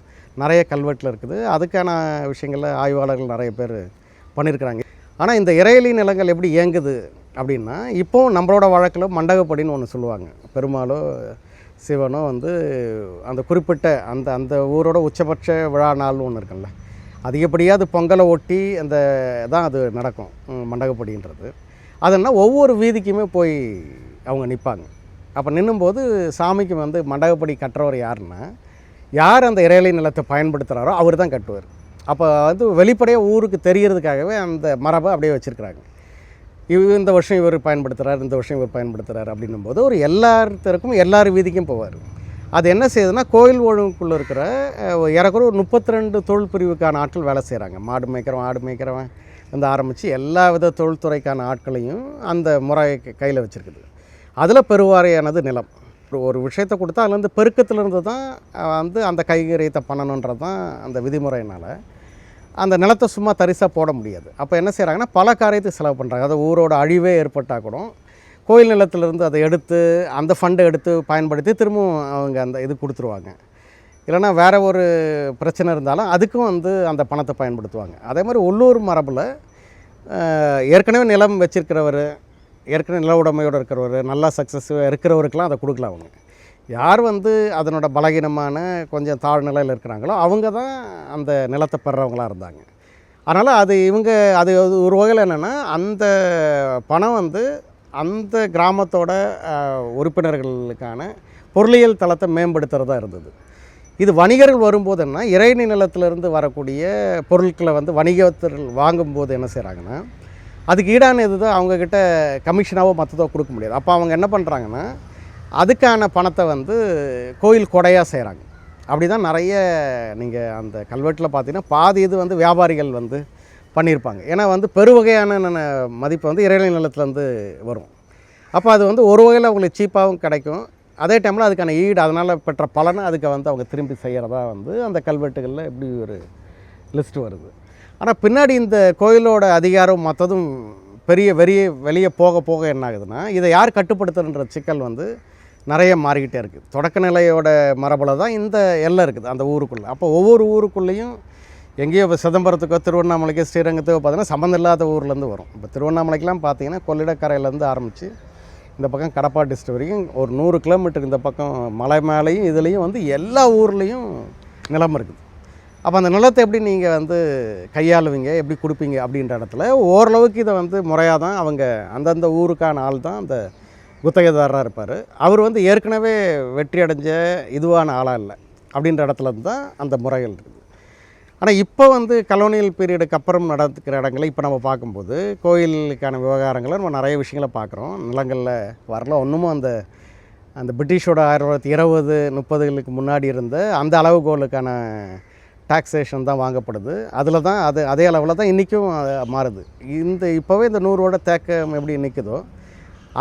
நிறைய கல்வெட்டில் இருக்குது. அதுக்கான விஷயங்களில் ஆய்வாளர்கள் நிறைய பேர் பண்ணியிருக்கிறாங்க. ஆனால் இந்த இறையலி நிலங்கள் எப்படி இயங்குது அப்படின்னா, இப்போவும் நம்மளோட வழக்கில் மண்டகப்படின்னு ஒன்று சொல்லுவாங்க. பெருமாளோ சிவனோ வந்து அந்த குறிப்பிட்ட அந்த ஊரோட உச்சபட்ச விழா நாள்னு ஒன்று இருக்குல்ல, அதிகப்படியாக அது பொங்கலை ஒட்டி தான் அது நடக்கும் மண்டகப்படின்றது. அதனால் ஒவ்வொரு வீதிக்குமே போய் அவங்க நிற்பாங்க. அப்போ நின்றும்போது சாமிக்கு வந்து மண்டகப்படி கட்டுறவர் யாருன்னா, யார் அந்த இறையலி நிலத்தை பயன்படுத்துகிறாரோ அவர் தான் கட்டுவார். அப்போ வந்து வெளிப்படையாக ஊருக்கு தெரிகிறதுக்காகவே அந்த மரபை அப்படியே வச்சுருக்கிறாங்க. இந்த வருஷம் இவர் பயன்படுத்துகிறார், இந்த வருஷம் இவர் பயன்படுத்துகிறார் அப்படின்னும்போது ஒரு எல்லாத்தருக்கும் எல்லார் வீதிக்கும் போவார். அது என்ன செய்யுதுன்னா, கோயில் ஒழுங்குக்குள்ளே இருக்கிற ஏறக்குறை ஒரு 32 தொழில் பிரிவுக்கான ஆட்கள் வேலை செய்கிறாங்க. மாடு மேய்க்கிறவன், ஆடு மேய்க்கிறவன் வந்து ஆரம்பித்து எல்லா வித தொழில்துறைக்கான ஆட்களையும் அந்த முறை கையில் வச்சுருக்குது. அதில் பெருவாரியானது நிலம். ஒரு விஷயத்தை கொடுத்தா அதுலேருந்து பெருக்கத்திலேருந்து தான் வந்து அந்த கைகரியத்தை பண்ணணுன்றது தான் அந்த விதிமுறையினால். அந்த நிலத்தை சும்மா தரிசாக போட முடியாது. அப்போ என்ன செய்கிறாங்கன்னா, பல காரியத்துக்கு செலவு பண்ணுறாங்க. அது ஊரோட அழிவே ஏற்பட்டால் கூட கோயில் நிலத்திலேருந்து அதை எடுத்து அந்த ஃபண்டை எடுத்து பயன்படுத்தி திரும்பவும் அவங்க அந்த இது கொடுத்துருவாங்க. இல்லைனா வேறு ஒரு பிரச்சனை இருந்தாலும் அதுக்கும் வந்து அந்த பணத்தை பயன்படுத்துவாங்க. அதே மாதிரி உள்ளூர் மரபில் ஏற்கனவே நிலம் வச்சுருக்கிறவர், ஏற்கனவே நில உடைமையோடு இருக்கிறவர், நல்லா சக்ஸஸிவாக இருக்கிறவருக்கெலாம் அதை கொடுக்கலாம். அவங்க யார் வந்து அதனோட பலகீனமான கொஞ்சம் தாழ்நிலையில் இருக்கிறாங்களோ அவங்க தான் அந்த நிலத்தை பெறவங்களாக இருந்தாங்க. அதனால் அது ஒரு வகையில் என்னென்னா, அந்த பணம் வந்து அந்த கிராமத்தோட உறுப்பினர்களுக்கான பொருளியல் தளத்தை மேம்படுத்துகிறதா இருந்தது. இது வணிகர்கள் வரும்போது என்ன, இறைநீ நிலத்திலிருந்து வரக்கூடிய பொருட்களை வந்து வணிகத்தில் வாங்கும்போது என்ன செய்கிறாங்கன்னா, அதுக்கு ஈடான இது தான் அவங்கக்கிட்ட கமிஷனாவோ மற்றதோ கொடுக்க முடியாது. அப்போ அவங்க என்ன பண்ணுறாங்கன்னா, அதுக்கான பணத்தை வந்து கோயில் கொடையாக செய்கிறாங்க. அப்படி தான் நிறைய நீங்கள் அந்த கல்வெட்டில் பார்த்தீங்கன்னா பாதி இது வந்து வியாபாரிகள் வந்து பண்ணியிருப்பாங்க. ஏன்னா வந்து பெருவகையான மதிப்பு வந்து இறைநிலை நிலத்துலேருந்து வரும். அப்போ அது வந்து ஒரு வகையில் அவங்களுக்கு சீப்பாகவும் கிடைக்கும். அதே டைமில் அதுக்கான ஈடு, அதனால் பெற்ற பலனை அதுக்கு வந்து அவங்க திரும்பி செய்கிறதா வந்து அந்த கல்வெட்டுகளில் இப்படி ஒரு லிஸ்ட்டு வருது. ஆனால் பின்னாடி இந்த கோயிலோட அதிகாரம் மற்றதும் வெளியே போக போக என்ன ஆகுதுன்னா, இதை யார் கட்டுப்படுத்துகின்ற சிக்கல் வந்து நிறைய மாறிக்கிட்டே இருக்குது. தொடக்க நிலையோட மரபில் தான் இந்த எல்லை இருக்குது அந்த ஊருக்குள்ளே. அப்போ ஒவ்வொரு ஊருக்குள்ளேயும் எங்கேயோ இப்போ சிதம்பரத்துக்கோ திருவண்ணாமலைக்கோ ஸ்ரீரங்கத்துக்கோ பார்த்தீங்கன்னா சம்மந்தம் இல்லாத ஊர்லேருந்து வரும். இப்போ திருவண்ணாமலைக்கெலாம் பார்த்தீங்கன்னா கொள்ளிடக்கரையிலேருந்து ஆரம்பித்து இந்த பக்கம் கடப்பா டிஸ்ட்ரிக்ட் வரைக்கும் ஒரு 100 கிலோமீட்டருக்கு இந்த பக்கம் மலை மேலேயும் இதுலேயும் வந்து எல்லா ஊர்லேயும் நிலம் இருக்குது. அப்போ அந்த நிலத்தை எப்படி நீங்கள் வந்து கையாளுவீங்க, எப்படி கொடுப்பீங்க அப்படின்ற இடத்துல ஓரளவுக்கு இதை வந்து முறையாக தான் அவங்க அந்தந்த ஊருக்கான ஆள் தான் அந்த குத்தகைதாரராக இருப்பார். அவர் வந்து ஏற்கனவே வெற்றி அடைஞ்ச இதுவான ஆளாக இல்லை அப்படின்ற இடத்துல தான் அந்த முறைகள் இருக்குது. ஆனால் இப்போ வந்து கலோனியல் பீரியடுக்கு அப்புறம் நடக்கிற இடங்களை இப்போ நம்ம பார்க்கும்போது கோயிலுக்கான விவகாரங்களை நம்ம நிறைய விஷயங்களை பார்க்குறோம். நிலங்களில் வரல ஒன்றுமும் அந்த அந்த பிரிட்டிஷோட 1920-30களுக்கு முன்னாடி இருந்த அந்த அளவுகோலுக்கான டாக்ஸேஷன் தான் வாங்கப்படுது. அதில் தான் அதே அளவில் தான் இன்றைக்கும் மாறுது. இப்போவே இந்த 100 தேக்கம் எப்படி நிற்குதோ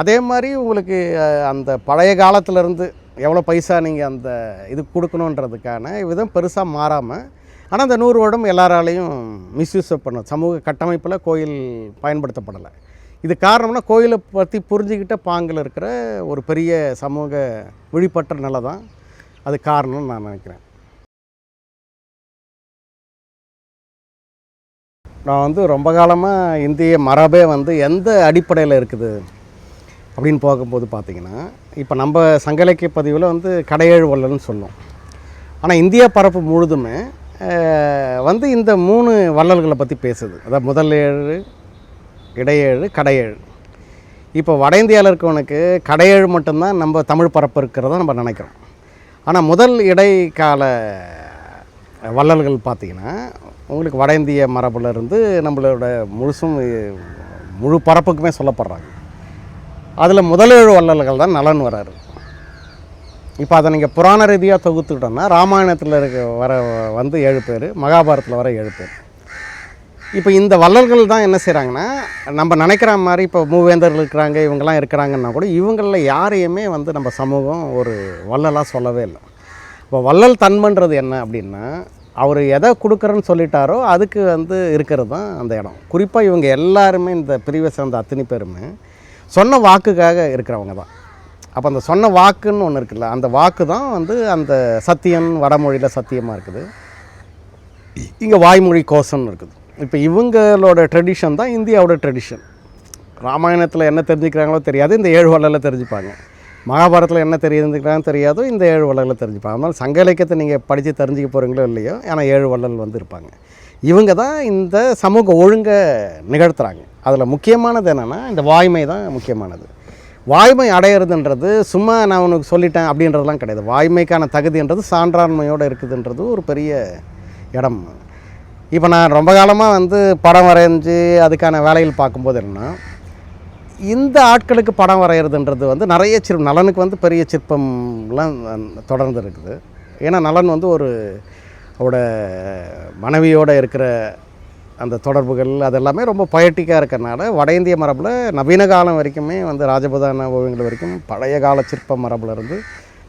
அதே மாதிரி உங்களுக்கு அந்த பழைய காலத்திலேருந்து எவ்வளோ பைசா நீங்கள் அந்த இது கொடுக்கணுன்றதுக்கான விதம் பெருசாக மாறாமல், ஆனால் அந்த 100 எல்லாராலையும் மிஸ்யூஸ் பண்ண சமூக கட்டமைப்பில் கோயில் பயன்படுத்தப்படலை. இது காரணம்னா கோயிலை பற்றி புரிஞ்சுக்கிட்ட பாங்கில் இருக்கிற ஒரு பெரிய சமூக விழிப்பற்ற நிலை தான் அது காரணம்னு நான் நினைக்கிறேன். நான் வந்து ரொம்ப காலமாக இந்திய மரபே வந்து எந்த அடிப்படையில் இருக்குது அப்படின்னு போகும்போது பார்த்திங்கன்னா, இப்போ நம்ம சங்க இலக்கிய பதிவில் வந்து கடையேழு வள்ளல்னு சொல்லுவோம். ஆனால் இந்தியா பரப்பு முழுதுமே வந்து இந்த 3 வள்ளல்களை பற்றி பேசுது. அதாவது முதல் 7, இடையேழு, கடையேழு. இப்போ வட இந்தியாவில் இருக்கவனுக்கு கடையேழு மட்டும்தான் நம்ம தமிழ் பரப்பு இருக்கிறதா நம்ம நினைக்கிறோம். ஆனால் முதல் இடைக்கால வள்ளல்கள் பார்த்திங்கன்னா உங்களுக்கு வட இந்திய மரபுலேருந்து நம்மளோட முழு பரப்புக்குமே சொல்லப்படுறாங்க. அதில் முதல் 7 வள்ளல்கள் தான் நலன் வராரு. இப்போ அதை நீங்கள் புராண ரீதியாக தொகுத்துக்கிட்டோம்னா ராமாயணத்தில் வந்து 7 பேர், மகாபாரத்தில் வர 7 பேர். இப்போ இந்த வள்ளல்கள் தான் என்ன செய்கிறாங்கன்னா, நம்ம நினைக்கிற மாதிரி இப்போ மூவேந்தர்கள் இருக்கிறாங்க, இவங்கெல்லாம் இருக்கிறாங்கன்னா கூட இவங்களில் யாரையுமே வந்து நம்ம சமூகம் ஒரு வள்ளலாக சொல்லவே இல்லை. இப்போ வள்ளல் தன்மைன்றது என்ன அப்படின்னா, அவர் எதை கொடுக்குறேன்னு சொல்லிட்டாரோ அதுக்கு வந்து இருக்கிறது தான் அந்த இடம். குறிப்பாக இவங்க எல்லாருமே இந்த பிரிவை சேர்ந்த அத்தனை பேருமே சொன்ன வாக்குக்காக இருக்கிறவங்க தான். அப்போ அந்த சொன்ன வாக்குன்னு ஒன்று இருக்குல்ல, அந்த வாக்கு தான் வந்து அந்த சத்தியம் வடமொழியில் சத்தியமாக இருக்குது, இங்கே வாய்மொழி கோஷம்னு இருக்குது. இப்போ இவங்களோட ட்ரெடிஷன் தான் இந்தியாவோட ட்ரெடிஷன். ராமாயணத்தில் என்ன தெரிஞ்சுக்கிறாங்களோ தெரியாது, இந்த 7 வள்ளலில் தெரிஞ்சுப்பாங்க. மகாபாரத்தில் என்ன தெரிஞ்சுக்கிறாங்கன்னு தெரியாதோ, இந்த 7 வள்ளலில் தெரிஞ்சுப்பாங்க. அதனால் சங்க இலக்கியத்தை நீங்கள் படித்து தெரிஞ்சுக்க போகிறீங்களோ இல்லையோ, ஆனால் 7 வள்ளல் வந்து இருப்பாங்க. இவங்க தான் இந்த சமூக ஒழுங்கை நிகழ்த்துறாங்க. அதில் முக்கியமானது என்னென்னா இந்த வாய்மை தான் முக்கியமானது. வாய்மை அடையிறதுன்றது சும்மா நான் உனக்கு சொல்லிட்டேன் அப்படின்றதுலாம் கிடையாது. வாய்மைக்கான தகுதின்றது சான்றாண்மையோடு இருக்குதுன்றது ஒரு பெரிய இடம். இப்போ நான் ரொம்ப காலமாக வந்து படம் வரைஞ்சி அதுக்கான வேலைகள் பார்க்கும்போது என்னென்னா, இந்த ஆட்களுக்கு படம் வரைகிறதுன்றது வந்து நிறைய நலனுக்கு வந்து பெரிய சிற்பம்லாம் தொடர்ந்து இருக்குது. ஏன்னா நலன் வந்து அவரோட மனைவியோடு இருக்கிற அந்த தொடர்புகள் அதெல்லாமே ரொம்ப பொயட்டிக்காக இருக்கிறனால வட இந்திய மரபில் நவீன காலம் வரைக்குமே வந்து ராஜபுதான ஓவியங்கள் வரைக்கும் பழைய கால சிற்ப மரபில் இருந்து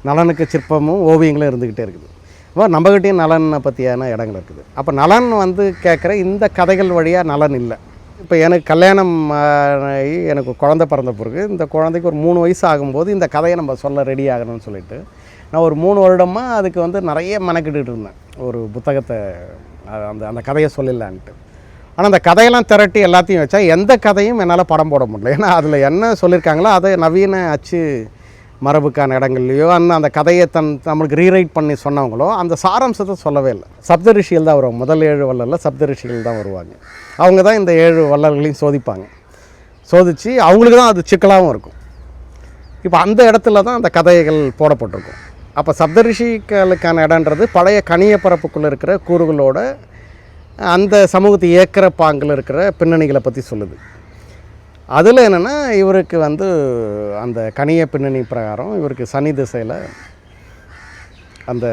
நலனுக்கு சிற்பமும் ஓவியங்களும் இருந்துக்கிட்டே இருக்குது. அப்போ நம்மகிட்டையும் நலனை பற்றியான இடங்கள் இருக்குது. அப்போ நலன் வந்து கேட்குற இந்த கதைகள் வழியாக நலன் இல்லை. இப்போ எனக்கு கல்யாணம் ஆகி எனக்கு குழந்தை பிறந்த பிறகு இந்த குழந்தைக்கு ஒரு 3 வயசு ஆகும்போது இந்த கதையை நம்ம சொல்ல ரெடி ஆகணும்னு சொல்லிட்டு நான் ஒரு 3 வருடமாக அதுக்கு வந்து நிறைய மெனக்கிட்டு இருந்தேன். ஒரு புத்தகத்தை அந்த கதையை சொல்லலான்ட்டு. ஆனால் அந்த கதையெல்லாம் திரட்டி எல்லாத்தையும் வச்சா எந்த கதையும் என்னால் படம் போட முடியல. ஏன்னா அதில் என்ன சொல்லியிருக்காங்களோ அதை நவீன அச்சு மரபுக்கான இடங்கள்லையோ அந்த கதையை நம்மளுக்கு ரீரைட் பண்ணி சொன்னவங்களோ அந்த சாராம்சத்தை சொல்லவே இல்லை. சப்த ரிஷிகள் தான் வருவாங்க. முதல் 7 வள்ளலில் சப்த ரிஷிகள் தான் வருவாங்க. அவங்க தான் இந்த 7 வள்ளல்களையும் சோதிப்பாங்க. சோதித்து அவங்களுக்கு தான் அது சிக்கலாகவும் இருக்கும். இப்போ அந்த இடத்துல தான் அந்த கதைகள் போடப்பட்டிருக்கும். அப்போ சப்த ரிஷிகளுக்கான இடன்றது பழைய கனிய பரப்புக்குள்ளே இருக்கிற கூறுகளோட அந்த சமூகத்தை இயக்கிற பாங்கில் இருக்கிற பின்னணிகளை பற்றி சொல்லுது. அதில் என்னென்னா இவருக்கு வந்து அந்த கனிய பின்னணி பிரகாரம் இவருக்கு சனி திசையில் அந்த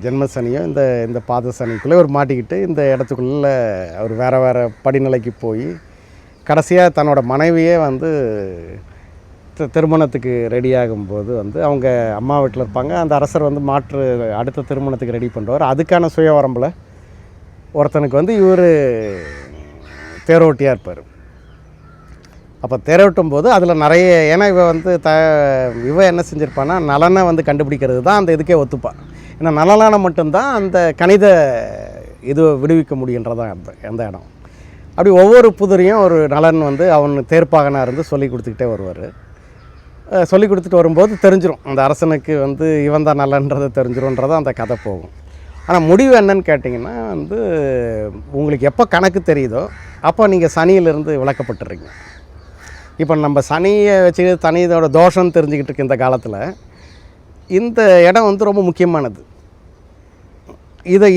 ஜென்ம சனியோ இந்த பாத சனிக்குள்ளே இவர் மாட்டிக்கிட்டு இந்த இடத்துக்குள்ளே அவர் வேறு படிநிலைக்கு போய் கடைசியாக தன்னோட மனைவியே வந்து திருமணத்துக்கு ரெடி ஆகும்போது வந்து அவங்க அம்மா வீட்டில் இருப்பாங்க. அந்த அரசர் வந்து அடுத்த திருமணத்துக்கு ரெடி பண்ணுறவர். அதுக்கான சுயவரம்பில் ஒருத்தனுக்கு வந்து இவர் தேரோட்டியாக இருப்பார். அப்போ தேரோட்டும் போது அதில் நிறைய ஏன்னா இவ என்ன செஞ்சுருப்பான்னா நலனை வந்து கண்டுபிடிக்கிறது தான் அந்த இதுக்கே ஒத்துப்பான். ஏன்னா நலனான மட்டும்தான் அந்த கணித இது விடுவிக்க முடியுன்றதான் அந்த இடம். அப்படி ஒவ்வொரு புதிரையும் ஒரு நலன் வந்து அவன் தேர்ப்பாகனாக இருந்து சொல்லி கொடுத்துக்கிட்டே வருவார். சொல்லி கொடுத்துட்டு வரும்போது தெரிஞ்சிடும், அந்த அரசனுக்கு வந்து இவன் தான் நல்லன்றது தெரிஞ்சிடும்ன்றதை அந்த கதை போகும். ஆனால் முடிவு என்னன்னு கேட்டிங்கன்னா வந்து உங்களுக்கு எப்போ கணக்கு தெரியுதோ அப்போ நீங்கள் சனியிலிருந்து விளக்கப்பட்டுறீங்க. இப்போ நம்ம சனியை வச்சு தனியோட தோஷம்னு தெரிஞ்சுக்கிட்டு இருக்க இந்த காலத்தில் இந்த இடம் வந்து ரொம்ப முக்கியமானது.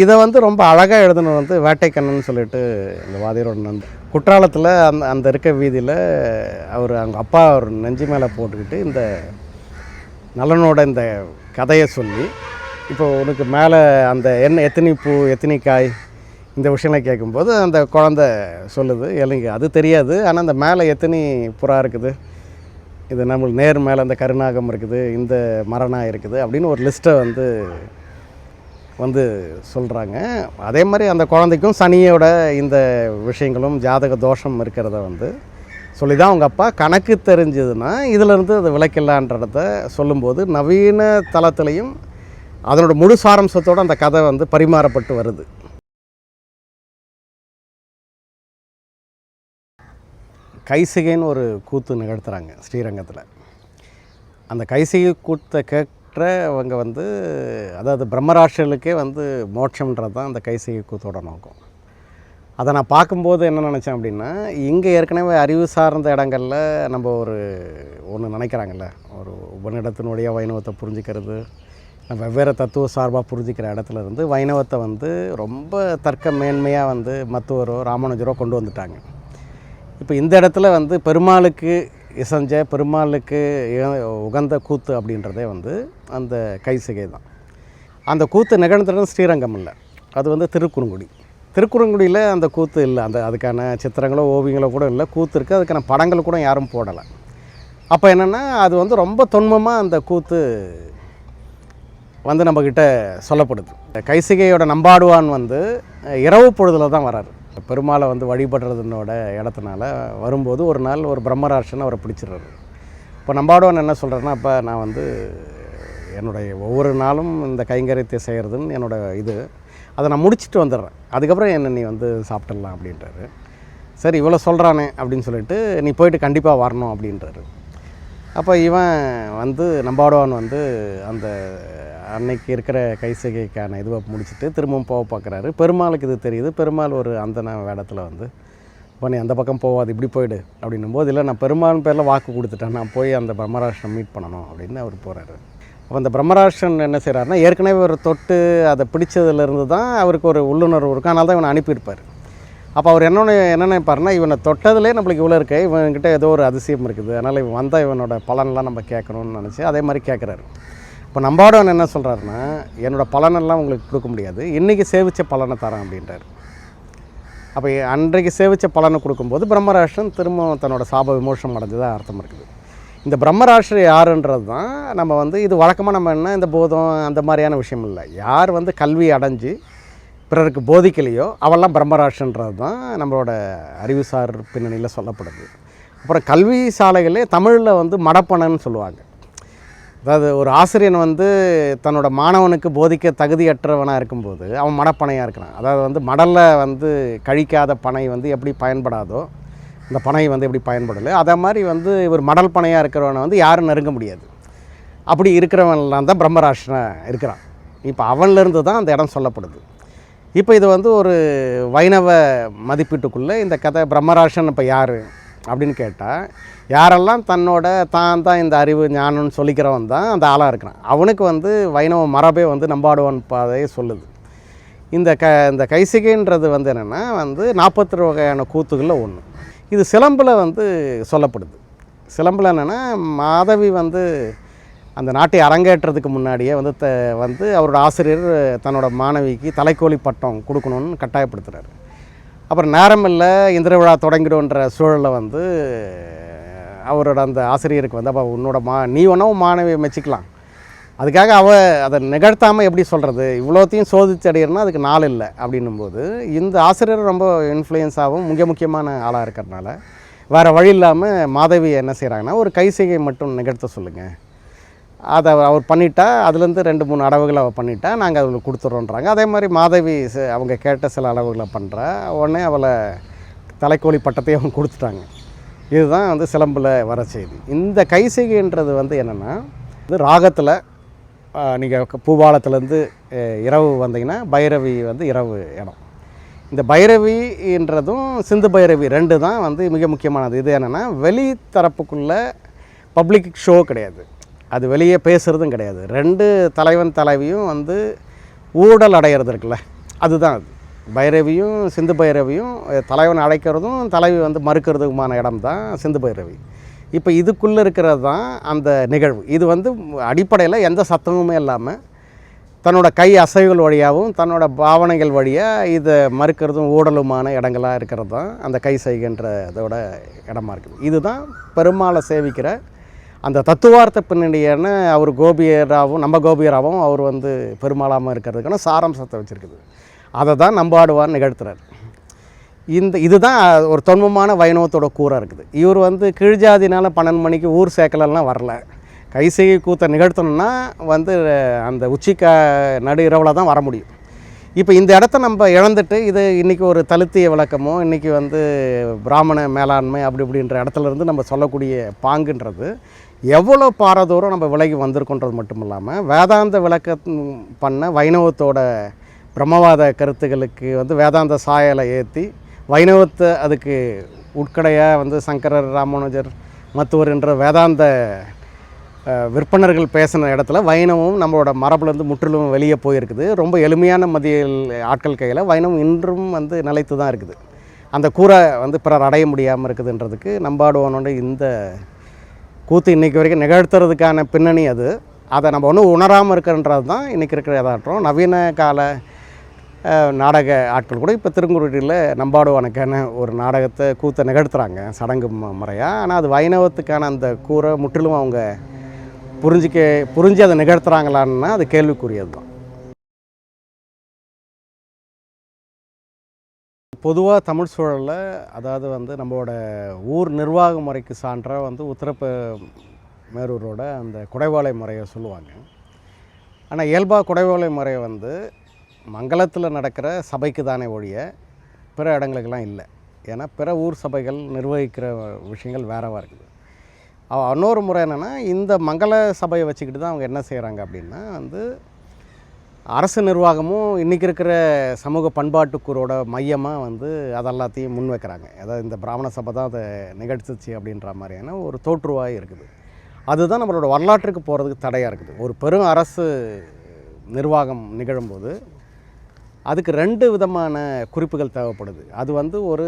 இதை வந்து ரொம்ப அழகாக எழுதணும் வந்து வேட்டைக்கண்ணன் சொல்லிட்டு இந்த வாதியரோட நண்பர். குற்றாலத்தில் அந்த இருக்க வீதியில் அவர் அவங்க அப்பா அவர் நெஞ்சு மேலே போட்டுக்கிட்டு இந்த நலனோட இந்த கதையை சொல்லி, இப்போ உனக்கு மேலே அந்த எத்தனை பூ எத்தனை காய் இந்த விஷயம்லாம் கேட்கும்போது அந்த குழந்தை சொல்லுது, இல்லைங்க அது தெரியாது, ஆனால் அந்த மேலே எத்தனை புறா இருக்குது, இது நம்மளுக்கு நேர் மேலே அந்த கருநாகம் இருக்குது, இந்த மரணம் இருக்குது அப்படின்னு ஒரு லிஸ்ட்டை வந்து சொல்கிறாங்க. அதே மாதிரி அந்த குழந்தைக்கும் சனியோட இந்த விஷயங்களும் ஜாதக தோஷம் இருக்கிறத வந்து சொல்லி தான் அவங்க அப்பா கணக்கு தெரிஞ்சதுன்னா இதிலேருந்து அது விளக்கலான்றத சொல்லும்போது நவீன தளத்துலேயும் அதனோட முழு சாரம்சத்தோடு அந்த கதை வந்து பரிமாறப்பட்டு வருது. கைசிகைன்னு ஒரு கூத்து நிகழ்த்துறாங்க ஸ்ரீரங்கத்தில். அந்த கைசிகை கூத்தை கேட்டவங்க வந்து அதாவது பிரம்மராட்சர்களுக்கே வந்து மோட்சம்ன்றது தான் அந்த கைசிகை கூத்தோட நோக்கம். அதை நான் பார்க்கும்போது என்ன நினச்சேன் அப்படின்னா, இங்கே ஏற்கனவே அறிவு சார்ந்த இடங்களில் நம்ம ஒன்று நினைக்கிறாங்கல்ல, ஒரு உபநிடத்தினுடைய வைணவத்தை புரிஞ்சுக்கிறது, வெவ்வேறு தத்துவ சார்பாக புரிஞ்சிக்கிற இடத்துல இருந்து வைணவத்தை வந்து ரொம்ப தர்க்க மேன்மையாக வந்து மத்துவரோ ராமானுஜரோ கொண்டு வந்துட்டாங்க. இப்போ இந்த இடத்துல வந்து பெருமாளுக்கு இசைஞ்ச பெருமாளுக்கு உகந்த கூத்து அப்படின்றதே வந்து அந்த கைசிகை தான். அந்த கூத்து நிகழ்ந்தது ஸ்ரீரங்கம் இல்லை, அது வந்து திருக்குறுங்குடியில் அந்த கூத்து இல்லை. அதுக்கான சித்திரங்களோ ஓவியங்களோ கூட இல்லை, கூத்து இருக்குது, அதுக்கான படங்கள் கூட யாரும் போடலை. அப்போ என்னென்னா அது வந்து ரொம்ப தொன்மமாக அந்த கூத்து வந்து நம்மக்கிட்ட சொல்லப்படுது. கைசிகையோட நம்பாடுவான் வந்து இரவு பொழுதில் தான் வராரு. பெருமாளை வந்து வழிபடுறதுனோட இடத்துனால வரும்போது ஒரு நாள் ஒரு பிரம்மராட்சன் அவரை பிடிச்சிடுறாரு. இப்போ நம்பாடுவான் என்ன சொல்கிறாருன்னா, அப்போ நான் வந்து என்னுடைய ஒவ்வொரு நாளும் இந்த கைங்கரியத்தை செய்கிறதுன்னு என்னோடய அதை நான் முடிச்சுட்டு வந்துடுறேன், அதுக்கப்புறம் என்ன நீ வந்து சாப்பிட்டுடலாம் அப்படின்றாரு. சரி இவ்வளோ சொல்கிறானே அப்படின்னு சொல்லிட்டு நீ போயிட்டு கண்டிப்பாக வரணும் அப்படின்றாரு. அப்போ இவன் வந்து நம்பாடுவான் வந்து அந்த அன்னைக்கு இருக்கிற கைசிகைக்கான இதுவை முடிச்சுட்டு திரும்பவும் போக பார்க்குறாரு. பெருமாளுக்கு இது தெரியுது. பெருமாள் ஒரு அந்தன வேடத்தில் வந்து இப்போ நீ அந்த பக்கம் போகாது இப்படி போயிடு அப்படின்னும் போது, இல்லை நான் பெருமாள் பேரில் வாக்கு கொடுத்துட்டேன், நான் போய் அந்த பிரம்மராஷ்டிரம் மீட் பண்ணணும் அப்படின்னு அவர் போகிறாரு. அப்போ அந்த பிரம்மராஷ்டிரன் என்ன செய்கிறாருன்னா, ஏற்கனவே ஒரு தொட்டு அதை பிடிச்சதுலேருந்து தான் அவருக்கு ஒரு உள்ளுணர்வு இருக்கும், அதனால தான் இவனை அனுப்பியிருப்பார். அப்போ அவர் என்ன நினைப்பாருன்னா, இவனை தொட்டதுலேயே நம்மளுக்கு இவ்வளோ இருக்கு, இவன்கிட்ட ஏதோ ஒரு அதிசயம் இருக்குது, அதனால் இவன் வந்தால் இவனோட பலனெலாம் நம்ம கேட்கணும்னு நினச்சி அதே மாதிரி கேட்குறாரு. இப்போ நம்பாடுவான் என்ன சொல்கிறாருன்னா, என்னோடய பலனெல்லாம் உங்களுக்கு கொடுக்க முடியாது, இன்றைக்கி சேவித்த பலனை தரேன் அப்படின்றார். அப்போ அன்றைக்கு சேவித்த பலனை கொடுக்கும்போது பிரம்மராஷ்டிரன் திரும்ப தன்னோட சாப விமோசனம் அடைஞ்சதாக அர்த்தம் இருக்குது. இந்த பிரம்மராஷ்டிரம் யாருன்றது தான் நம்ம வந்து இது வழக்கமாக நம்ம என்ன இந்த போதம் அந்த மாதிரியான விஷயம் இல்லை. யார் வந்து கல்வி அடைஞ்சு பிறருக்கு போதிக்கலையோ அவெல்லாம் பிரம்மராஷ்டிரன்றது தான் நம்மளோட அறிவுசார் பின்னணியில் சொல்லப்படுது. அப்புறம் கல்வி சாலைகளே தமிழில் வந்து மடப்பணன்னு சொல்லுவாங்க. அதாவது ஒரு ஆசிரியன் வந்து தன்னோட மாணவனுக்கு போதிக்க தகுதியற்றவனாக இருக்கும்போது அவன் மடப்பனையாக இருக்கிறான். அதாவது வந்து மடலில் வந்து கழிக்காத பனை வந்து எப்படி பயன்படாதோ இந்த பனை வந்து எப்படி பயன்படலை, அதே மாதிரி வந்து இவர் மடல் பனையாக இருக்கிறவனை வந்து யாரும் நெருங்க முடியாது. அப்படி இருக்கிறவன்லாம் தான் பிரம்மராஷ்டிரன் இருக்கிறான். இப்போ அவன்லேருந்து தான் அந்த இடம் சொல்லப்படுது. இப்போ இது வந்து ஒரு வைணவ மதிப்பீட்டுக்குள்ளே இந்த கதை பிரம்மராஷ்டிரன் இப்போ யார் அப்படின்னு கேட்டால், யாரெல்லாம் தான் இந்த அறிவு ஞானம்னு சொல்லிக்கிறவன் தான் அந்த ஆளாக இருக்கிறான். அவனுக்கு வந்து வைணவ மரபே வந்து நம்பாடுவான் பாதையை சொல்லுது. இந்த கைசிகைன்றது வந்து என்னென்னா வந்து 42 வகையான கூத்துகளில் ஒன்று. இது சிலம்பில் வந்து சொல்லப்படுது. சிலம்பில் என்னென்னா, மாதவி வந்து அந்த நாட்டை அரங்கேற்றதுக்கு முன்னாடியே வந்து அவரோட ஆசிரியர் தன்னோட மாணவிக்கு தலைக்கோழி பட்டம் கொடுக்கணும்னு கட்டாயப்படுத்துகிறார். அப்புறம் நேரம் இல்லை, இந்திர விழா தொடங்கிடுன்ற சூழலில் வந்து அவரோட அந்த ஆசிரியருக்கு வந்து, அப்போ உன்னோட நீ ஒன்றும் மாணவியை மெச்சிக்கலாம், அதுக்காக அதை நிகழ்த்தாமல் எப்படி சொல்கிறது, இவ்வளோத்தையும் சோதித்து அடையிறனா அதுக்கு நாள் இல்லை அப்படின்னும்போது, இந்த ஆசிரியர் ரொம்ப இன்ஃப்ளூயன்ஸாகவும் முக்கியமான ஆளாக இருக்கிறதுனால வேறு வழி இல்லாமல் மாதவி என்ன செய்கிறாங்கன்னா, ஒரு கைசிகை மட்டும் நிகழ்த்த சொல்லுங்கள் அதை அவர் பண்ணிட்டா அதுலேருந்து 2-3 அடவுகளை அவள் பண்ணிட்டா நாங்கள் அவளுக்கு கொடுத்துட்றோன்றாங்க. அதே மாதிரி மாதவி அவங்க கேட்ட சில அளவுகளை பண்ணுறா, உடனே அவளை தலைக்கோழி பட்டத்தையும் அவங்க கொடுத்துட்டாங்க. இதுதான் வந்து சிலம்பில் வர செய்தி. இந்த கைசிகைன்றது வந்து என்னென்னா, இது ராகத்தில் நீங்கள் பூபாலத்துலேருந்து இரவு வந்தீங்கன்னா பைரவி வந்து இரவு இடம். இந்த பைரவின்றதும் சிந்து பைரவி 2 தான் வந்து மிக முக்கியமானது. இது என்னென்னா, வெளி தரப்புக்குள்ளே பப்ளிக் ஷோ கிடையாது, அது வெளியே பேசுகிறதும் கிடையாது. 2 தலைவன் தலைவியும் வந்து ஊடல் அடையிறது இருக்குல்ல, அதுதான் அது. பைரவியும் சிந்து பைரவியும் தலைவன் அழைக்கிறதும் தலைவி வந்து மறுக்கிறதுக்குமான இடம் தான் சிந்து பைரவி. இப்போ இதுக்குள்ளே இருக்கிறது தான் அந்த நிகழ்வு. இது வந்து அடிப்படையில் எந்த சத்தமுமே இல்லாமல் தன்னோட கை அசைவுகள் வழியாகவும் தன்னோட பாவனைகள் வழியாக இதை மறுக்கிறதும் ஊடலுமான இடங்களாக இருக்கிறது தான் அந்த கை செய்கின்ற இதோட இடமா இருக்குது. இதுதான் பெருமாளை சேவிக்கிற அந்த தத்துவார்த்த பின்னணியான அவர் கோபியராகவும் நம்ம கோபியராகவும் அவர் வந்து பெருமாளாமல் இருக்கிறதுக்கான சாராம்சத்தை வச்சுருக்குது. அதை தான் நம்பாடுவார் நிகழ்த்துறார். இதுதான் ஒரு தொன்மமான வைணவத்தோட கூறாக இருக்குது. இவர் வந்து கீழ்ஜாதினால் 12 மணிக்கு ஊர் சேர்க்கலலாம் வரல. கைசிகை கூத்தை நிகழ்த்தணும்னா வந்து அந்த நடு இரவில் தான் வர முடியும். இப்போ இந்த இடத்த நம்ம இழந்துட்டு இது இன்றைக்கி ஒரு தலித்திய விளக்கமோ இன்றைக்கி வந்து பிராமண மேலாண்மை அப்படி இப்படின்ற இடத்துலேருந்து நம்ம சொல்லக்கூடிய பாங்குன்றது எவ்வளோ பாரதூரம் நம்ம விலகி வந்திருக்கோன்றது மட்டும் இல்லாமல் வேதாந்த விளக்க பண்ண வைணவத்தோட பிரம்மவாத கருத்துக்களுக்கு வந்து வேதாந்த சாயலை ஏற்றி வைணவத்தை அதுக்கு உட்கடையாக வந்து சங்கரர், ராமானுஜர், மத்துவர் என்ற வேதாந்த விற்பனர்கள் பேசின இடத்துல வைணவம் நம்மளோட மரபுலேருந்து முற்றிலும் வெளியே போயிருக்குது. ரொம்ப எளிமையான மதியல் ஆட்கள் கையில் வைணவம் இன்றும் வந்து நிலைத்து தான் இருக்குது. அந்த கூரை வந்து பிறர் அடைய முடியாமல் இருக்குதுன்றதுக்கு நம்பாடுவானோட இந்த கூத்து இன்றைக்கி வரைக்கும் நிகழ்த்துறதுக்கான பின்னணி அது. அதை நம்ம ஒன்றும் உணராமல் இருக்கிறன்றது தான் இன்றைக்கி இருக்கிற யதார்த்தம். நவீன கால நாடக ஆட்கள் கூட இப்போ திருங்குருட்டியில் நம்பாடுவானுக்கான ஒரு நாடகத்தை கூத்தை நிகழ்த்துறாங்க சடங்கு முறையாக. ஆனால் அது வைணவத்துக்கான அந்த கூரை முற்றிலும் அவங்க புரிஞ்சு அதை நிகழ்த்துறாங்களான்னா அது கேள்விக்குரியது தான். பொதுவாக தமிழ் சூழலில் அதாவது வந்து நம்மளோட ஊர் நிர்வாக முறைக்கு சான்றாக வந்து மேரூரோட அந்த குடைவாளை முறையை சொல்லுவாங்க. ஆனால் இயல்பாக குடைவாளை முறையை வந்து மங்களத்தில் நடக்கிற சபைக்கு தானே ஒழிய பிற இடங்களுக்கெல்லாம் இல்லை. ஏன்னா பிற ஊர் சபைகள் நிர்வகிக்கிற விஷயங்கள் வேறவாக இருக்குது. இன்னொரு முறை என்னென்னா, இந்த மங்கள சபையை வச்சுக்கிட்டு தான் அவங்க என்ன செய்கிறாங்க அப்படின்னா வந்து அரசு நிர்வாகமும் இன்றைக்கி இருக்கிற சமூக பண்பாட்டுக்கூறோட மையமாக வந்து அதெல்லாத்தையும் முன் வைக்கிறாங்க. அதாவது இந்த பிராமண சபை தான் அதை நிகழ்த்துச்சு அப்படின்ற மாதிரியான ஒரு தோற்றுவாய் இருக்குது. அதுதான் நம்மளோட வரலாற்றுக்கு போகிறதுக்கு தடையாக இருக்குது. ஒரு பெரும் அரசு நிர்வாகம் நிகழும்போது அதுக்கு 2 விதமான குறிப்புகள் தேவைப்படுது. அது வந்து ஒரு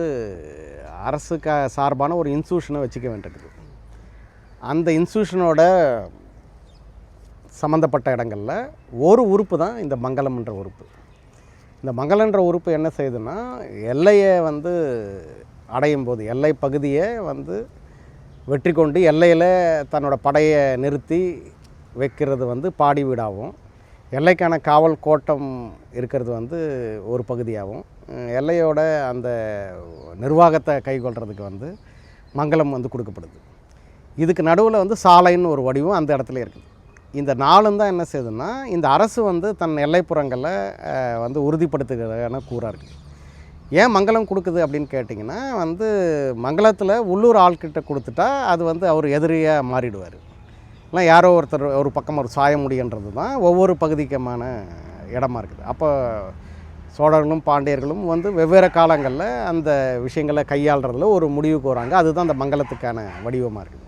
அரசுக்கு சார்பான ஒரு இன்ஸ்டியூஷனை வச்சுக்க வேண்டியிருக்குது. அந்த இன்ஸ்டியூஷனோட சம்மந்தப்பட்ட இடங்களில் ஒரு உறுப்பு தான் இந்த மங்களம்ன்ற உறுப்பு. இந்த மங்களன்ற உறுப்பு என்ன செய்யுதுன்னா, எல்லையை வந்து அடையும் போது எல்லை பகுதியை வந்து வெற்றி கொண்டு எல்லையில் தன்னோட படையை நிறுத்தி வைக்கிறது வந்து பாடி வீடாகவும், எல்லைக்கான காவல் கோட்டம் இருக்கிறது வந்து ஒரு பகுதியாகவும், எல்லையோட அந்த நிர்வாகத்தை கைக்கொள்கிறதுக்கு வந்து மங்களம் வந்து கொடுக்கப்படுது. இதுக்கு நடுவில் வந்து சாலைன்னு ஒரு வடிவம் அந்த இடத்துல இருக்குது. இந்த 4 தான் என்ன செய்யுதுன்னா, இந்த அரசு வந்து தன் எல்லைப்புறங்களை வந்து உறுதிப்படுத்துகிறதான கூறாக இருக்குது. ஏன் மங்களம் கொடுக்குது அப்படின்னு கேட்டிங்கன்னா, வந்து மங்களத்தில் உள்ளூர் ஆள்கிட்ட கொடுத்துட்டா அது வந்து அவர் எதிரியாக மாறிடுவார். இல்லை யாரோ ஒருத்தர் ஒரு பக்கம் ஒரு சாய முடியுன்றது தான் ஒவ்வொரு பகுதிக்குமான இடமா இருக்குது. அப்போ சோழர்களும் பாண்டியர்களும் வந்து வெவ்வேறு காலங்களில் அந்த விஷயங்களை கையாளுறதுல ஒரு முடிவுக்கு வராங்க. அதுதான் அந்த மங்களத்துக்கான வடிவமாக இருக்குது.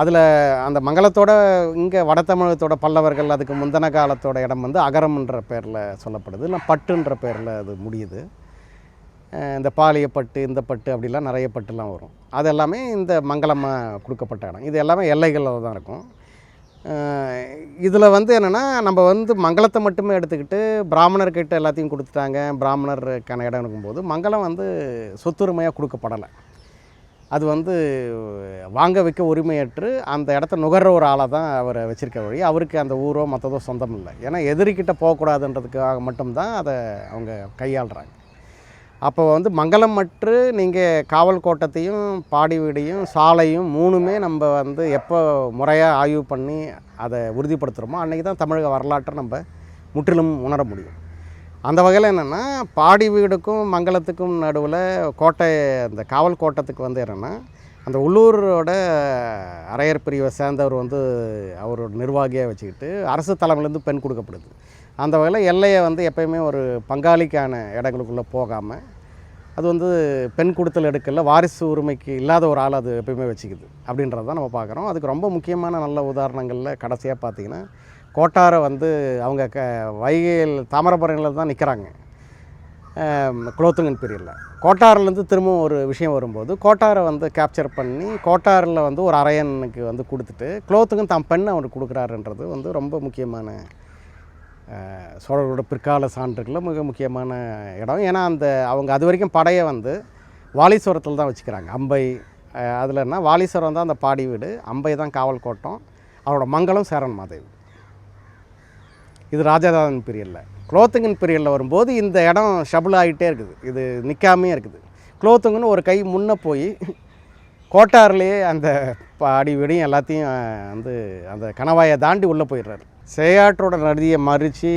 அதில் அந்த மங்களத்தோட இங்கே வட தமிழகத்தோட பல்லவர்கள் அதுக்கு முந்தின காலத்தோட இடம் வந்து அகரம்ன்ற பேரில் சொல்லப்படுது, இல்லை பட்டுன்ற பேரில் அது முடியுது. இந்த பாலிய பட்டு, இந்த பட்டு அப்படிலாம் நிறைய பட்டுலாம் வரும். அது எல்லாமே இந்த மங்களமாக கொடுக்கப்பட்ட இடம். இது எல்லாமே எல்லைகளில் தான் இருக்கும். இதில் வந்து என்னென்னா, நம்ம வந்து மங்களத்தை மட்டுமே எடுத்துக்கிட்டு பிராமணர்கிட்ட எல்லாத்தையும் கொடுத்துட்டாங்க, பிராமணருக்கான இடம் இருக்கும்போது மங்களம் வந்து சொத்துரிமையாக கொடுக்கப்படலை. அது வந்து வாங்க வைக்க உரிமையற்று அந்த இடத்த நுகர்ற ஒரு ஆளாக தான் அவரை வச்சுருக்க வழி, அவருக்கு அந்த ஊரோ மற்றதோ சொந்தம் இல்லை. ஏன்னா எதிரிக்கிட்ட போகக்கூடாதுன்றதுக்காக மட்டும்தான் அதை அவங்க கையாளுறாங்க. அப்போ வந்து மங்கலம் மற்று நீங்கள் காவல் கோட்டத்தையும் பாடி வீடையும் சாலையும் 3மே நம்ம வந்து எப்போ முறையாக ஆய்வு பண்ணி அதை உறுதிப்படுத்துகிறோமோ அன்றைக்கி தான் தமிழக வரலாற்றை நம்ம முற்றிலும் உணர முடியும். அந்த வகையில் என்னென்னா பாடி வீடுக்கும் மங்கலத்துக்கும் நடுவில் கோட்டை அந்த காவல் கோட்டத்துக்கு வந்து என்னென்னா அந்த உள்ளூரோட அரையர் பிரிவை சேர்ந்தவர் வந்து அவரோட நிர்வாகியாக வச்சுக்கிட்டு அரசு தலைமையிலேருந்து பெண் கொடுக்கப்படுது. அந்த வகையில் எல்லையை வந்து எப்போயுமே ஒரு பங்காளிக்கான இடங்களுக்குள்ளே போகாமல் அது வந்து பெண் கொடுத்தல் எடுக்கல வாரிசு உரிமைக்கு இல்லாத ஒரு ஆள் அது எப்பயுமே வச்சுக்குது அப்படின்றது தான் நம்ம பார்க்குறோம். அதுக்கு ரொம்ப முக்கியமான நல்ல உதாரணங்களில் கடைசியாக பார்த்திங்கன்னா கோட்டாரை வந்து அவங்க வைகையில் தாமிரபரணியில் தான் நிற்கிறாங்க குலோத்துங்கன் பீரியடில். கோட்டாரிலேருந்து திரும்பவும் ஒரு விஷயம் வரும்போது கோட்டாரை வந்து கேப்சர் பண்ணி கோட்டாரில் வந்து ஒரு அரையனுக்கு வந்து கொடுத்துட்டு குலோத்துங்கன் தான் பெண் அவருக்கு கொடுக்குறாருன்றது வந்து ரொம்ப முக்கியமான சோழர்களோட பிற்கால சான்றுகளில் மிக முக்கியமான இடம். ஏன்னா அந்த அவங்க அது வரைக்கும் படையை வந்து வாலீஸ்வரத்தில் தான் வச்சுக்கிறாங்க. அம்பை அதில்னா வாலீஸ்வரம் தான் அந்த பாடி வீடு, அம்பை தான் காவல் கோட்டம், அவரோட மங்கலம் சேரன் மாதேவி. இது ராஜாதாரன் பீரியடில். குலோத்துங்கன் பீரியடில் வரும்போது இந்த இடம் ஷபுள் ஆகிட்டே இருக்குது, இது நிற்காமே இருக்குது. குலோத்துங்கன்னு ஒரு கை முன்னே போய் கோட்டார்லேயே அந்த பாடி வீடையும் எல்லாத்தையும் வந்து அந்த கணவாயை தாண்டி உள்ளே போயிடுறாரு. சேயாற்றோட நதியை மறித்து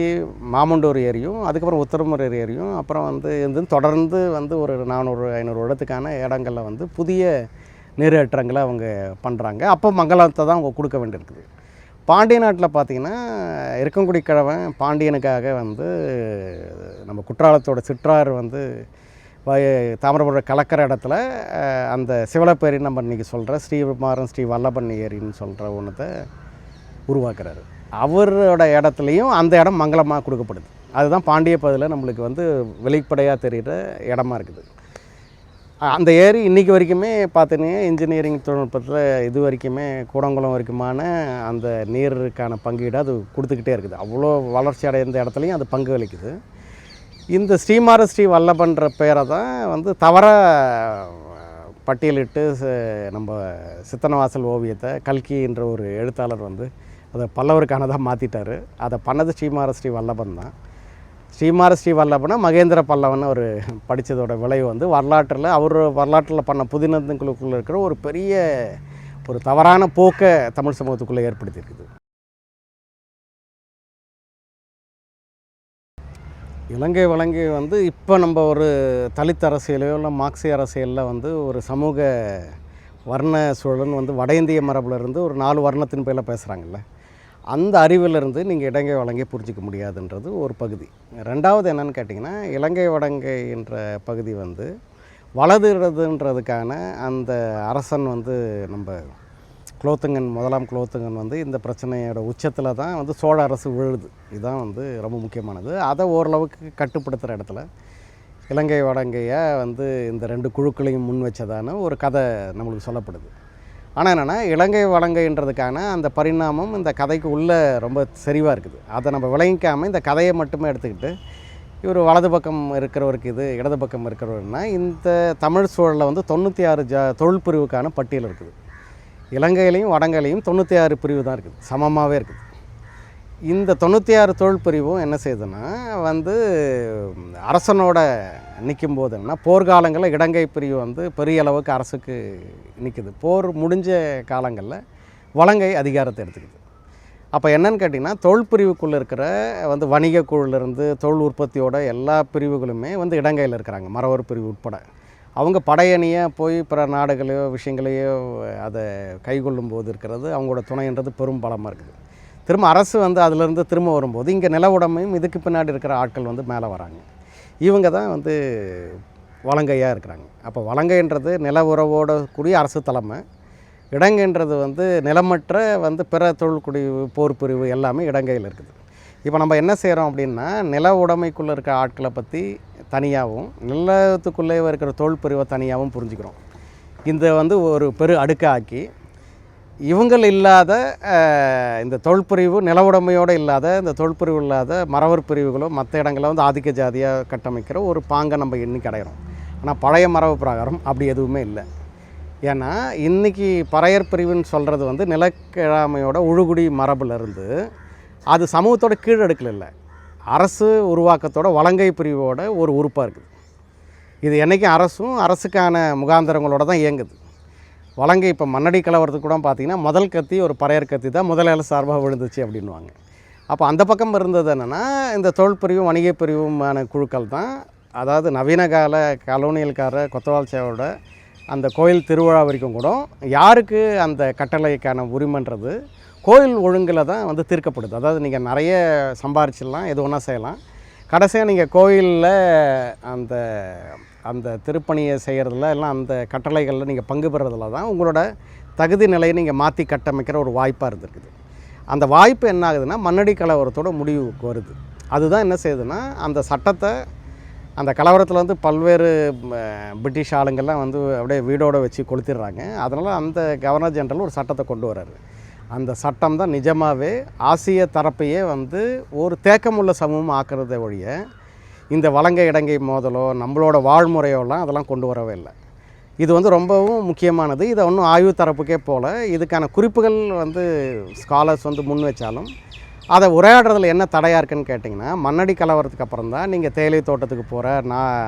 மாமண்டூர் ஏரியும் அதுக்கப்புறம் உத்தரமூர் ஏரியும் அப்புறம் வந்து தொடர்ந்து வந்து ஒரு 400-500 இடத்துக்கான இடங்களில் வந்து புதிய நீரேற்றங்களை அவங்க பண்ணுறாங்க. அப்போ மங்கலத்தை தான் அவங்க கொடுக்க வேண்டியிருக்குது. பாண்டிய நாட்டில் பார்த்திங்கன்னா இருக்கங்குடி கிழவன் பாண்டியனுக்காக வந்து நம்ம குற்றாலத்தோட சிற்றாறு வந்து தாமிரபரணி கலக்கிற இடத்துல அந்த சிவலப்பேரின்னு நம்ம இன்றைக்கி சொல்கிற ஸ்ரீமாறன் ஸ்ரீ வல்லபன் ஏரின்னு சொல்கிற ஒன்றத்தை உருவாக்குறாரு. அவரோட இடத்துலையும் அந்த இடம் மங்கலமாக கொடுக்கப்படுது. அதுதான் பாண்டிய பகுதியில் நம்மளுக்கு வந்து வெளிப்படையாக தெரிகிற இடமா இருக்குது. அந்த ஏரி இன்றைக்கி வரைக்குமே பார்த்தீங்கன்னா இன்ஜினியரிங் தொழில்நுட்பத்தில் இது வரைக்குமே கூடங்குளம் வரைக்குமான அந்த நீருக்கான பங்கீடு அது கொடுத்துக்கிட்டே இருக்குது. அவ்வளோ வளர்ச்சி அடைந்த இடத்துலையும் அது பங்கு அளிக்குது. இந்த ஸ்ரீமார ஸ்ரீ வல்லபன்ற பேரை தான் வந்து தவறாக பட்டியலிட்டு நம்ம சித்தனவாசல் ஓவியத்தை கல்கின்ற ஒரு எழுத்தாளர் வந்து அதை பல்லவருக்கானதாக மாற்றிட்டார். அதை பண்ணது ஸ்ரீமார ஸ்ரீ வல்லபன் தான். ஸ்ரீமார ஸ்ரீ வல்லபனை மகேந்திர பல்லவன் ஒரு படித்ததோட விளைவு வந்து வரலாற்றில் வரலாற்றில் பண்ண புதினத்துக்குள்ளே இருக்கிற ஒரு பெரிய ஒரு தவறான போக்கை தமிழ் சமூகத்துக்குள்ளே ஏற்படுத்தியிருக்குது. இலங்கை வழங்கி வந்து இப்போ நம்ம ஒரு தலித் அரசியலையோ இல்லை மார்க்சிய அரசியலில் வந்து ஒரு சமூக வர்ண சூழல்னு வந்து வட இந்திய மரபுலேருந்து ஒரு 4 வர்ணத்தின் பேரில் பேசுகிறாங்கல்ல, அந்த அறிவிலிருந்து நீங்கள் இலங்கை வழங்கை புரிஞ்சிக்க முடியாதுன்றது ஒரு பகுதி. ரெண்டாவது என்னென்னு கேட்டிங்கன்னா இலங்கை வடங்கை என்ற பகுதி வந்து வலதுன்றதுக்கான அந்த அரசன் வந்து நம்ம குலோத்துங்கன் முதலாம் குலோத்துங்கன் வந்து இந்த பிரச்சனையோட உச்சத்தில் தான் வந்து சோழ அரசு விழுது. இதுதான் வந்து ரொம்ப முக்கியமானது. அதை ஓரளவுக்கு கட்டுப்படுத்துகிற இடத்துல இலங்கை வடங்கையை வந்து இந்த 2 குழுக்களையும் முன் வச்சதான ஒரு கதை நம்மளுக்கு சொல்லப்படுது. ஆனால் என்னென்னா இலங்கை வடங்கைன்றதுக்கான அந்த பரிணாமம் இந்த கதைக்கு உள்ளே ரொம்ப செறிவாக இருக்குது. அதை நம்ம விளங்கிக்காமல் இந்த கதையை மட்டுமே எடுத்துக்கிட்டு இவர் வலது பக்கம் இருக்கிறவருக்கு இது இடது பக்கம் இருக்கிறவர்னா இந்த தமிழ் சூழலில் வந்து 96 தொழில் பிரிவுக்கான பட்டியல் இருக்குது. இலங்கையிலையும் வடங்கையிலையும் 96 பிரிவு தான் இருக்குது, சமமாகவே இருக்குது. இந்த 96 தொழில் பிரிவும் என்ன செய்யுதுன்னா வந்து அரசனோட நிற்கும் போதுன்னா போர்க்காலங்களில் இடங்கை பிரிவு வந்து பெரிய அளவுக்கு அரசுக்கு நிற்குது. போர் முடிஞ்ச காலங்களில் வலங்கை அதிகாரத்தை எடுத்துக்குது. அப்போ என்னன்னு கேட்டிங்கன்னா தொழில் பிரிவுக்குள்ளே இருக்கிற வந்து வணிக குழுலேருந்து தொழில் உற்பத்தியோட எல்லா பிரிவுகளுமே வந்து இடங்கையில் இருக்கிறாங்க, மறவர் பிரிவு உட்பட. அவங்க படையணியாக போய் பிற நாடுகளையோ விஷயங்களையோ அதை கைகொள்ளும் போது இருக்கிறது அவங்களோட துணைன்றது பெரும் பலமாக இருக்குது. திரும்ப அரசு வந்து அதிலேருந்து திரும்ப வரும்போது இங்கே நில உடைமையும் இதுக்கு பின்னாடி இருக்கிற ஆட்கள் வந்து மேலே வராங்க. இவங்க தான் வந்து வலங்கையாக இருக்கிறாங்க. அப்போ வலங்கைன்றது நில உறவோட கூடிய அரசு தலைமை, இடங்கைன்றது வந்து நிலமற்ற வந்து பிற தொழில்குடி போர் பிரிவு எல்லாமே இடங்கையில் இருக்குது. இப்போ நம்ம என்ன செய்கிறோம் அப்படின்னா நில உடைமைக்குள்ளே இருக்கிற ஆட்களை பற்றி தனியாகவும் நிலத்துக்குள்ளே இருக்கிற தொழில் பிரிவை தனியாகவும் புரிஞ்சுக்கிறோம். இந்த வந்து ஒரு பெரு அடுக்காக்கி இவங்கள் இல்லாத இந்த தொழில்பிரிவு நில உடைமையோடு இல்லாத இந்த தொழில்பிரிவு இல்லாத மறவர் பிரிவுகளோ மற்ற இடங்களில் வந்து ஆதிக்க ஜாதியாக கட்டமைக்கிற ஒரு பாங்கை நம்ம இன்னைக்கு அடைகிறோம். ஆனால் பழைய மரபு பிரகாரம் அப்படி எதுவுமே இல்லை. ஏன்னா இன்றைக்கி பறையர் பிரிவுன்னு சொல்கிறது வந்து நிலக்கிழமையோட உழுகுடி மரபுலேருந்து அது சமூகத்தோட கீழடுக்கில் இல்லை, அரசு உருவாக்கத்தோட வலங்கை பிரிவோட ஒரு உறுப்பாக இருக்குது. இது என்றைக்கும் அரசுக்கான முகாந்திரங்களோட தான் இயங்குது. வலங்கை இப்போ மண்ணடி கலவரத்துக்கு கூட பார்த்திங்கன்னா முதல் கத்தி ஒரு பறையர் கத்தி தான் முதலாளி சார்பாக விழுந்துச்சு அப்படின்வாங்க. அப்போ அந்த பக்கம் இருந்தது என்னென்னா இந்த தொழில் பிரிவும் வணிக பிரிவுமான குழுக்கள் தான், அதாவது நவீன கால கலோனியல்கார கொத்தவால்ச்சியோட அந்த கோயில் திருவிழா வரைக்கும் கூட யாருக்கு அந்த கட்டளைக்கான உரிமைன்றது கோயில் ஒழுங்கில் தான் வந்து தீர்க்கப்படுது. அதாவது நீங்கள் நிறைய சம்பாரிச்சிடலாம், எது ஒன்றா செய்யலாம், கடைசியாக நீங்கள் கோயிலில் அந்த அந்த திருப்பணியை செய்கிறதுல எல்லாம் அந்த கட்டளைகளில் நீங்கள் பங்கு பெறதில் தான் உங்களோட தகுதி நிலையை நீங்கள் மாற்றி கட்டமைக்கிற ஒரு வாய்ப்பாக இருந்திருக்குது. அந்த வாய்ப்பு என்ன ஆகுதுன்னா மண்ணடி கலவரத்தோட முடிவுக்கு வருது. அதுதான் என்ன செய்யுதுன்னா அந்த சட்டத்தை அந்த கலவரத்தில் வந்து பல்வேறு பிரிட்டிஷ் ஆளுங்கள்லாம் வந்து அப்படியே வீடோடு வச்சு கொளுத்திடுறாங்க. அதனால் அந்த கவர்னர் ஜெனரல் ஒரு சட்டத்தை கொண்டு வர்றாரு. அந்த சட்டம் தான் நிஜமாகவே ஆசிய தரப்பையே வந்து ஒரு தேக்கமுள்ள சமூகம் ஆக்கிறத ஒழிய இந்த வலங்கை இடங்கை மோதலோ நம்மளோட வாழ்முறையோலாம் அதெல்லாம் கொண்டு வரவே இல்லை. இது வந்து ரொம்பவும் முக்கியமானது. இதை ஒன்றும் ஆய்வு தரப்புக்கே போல் இதுக்கான குறிப்புகள் வந்து ஸ்காலர்ஸ் வந்து முன் வச்சாலும் அதை உரையாடுறதுல என்ன தடையாக இருக்குன்னு கேட்டிங்கன்னா, மண்ணடி கலவரத்துக்கு அப்புறம் தான் நீங்கள் தேயிலை தோட்டத்துக்கு போகிற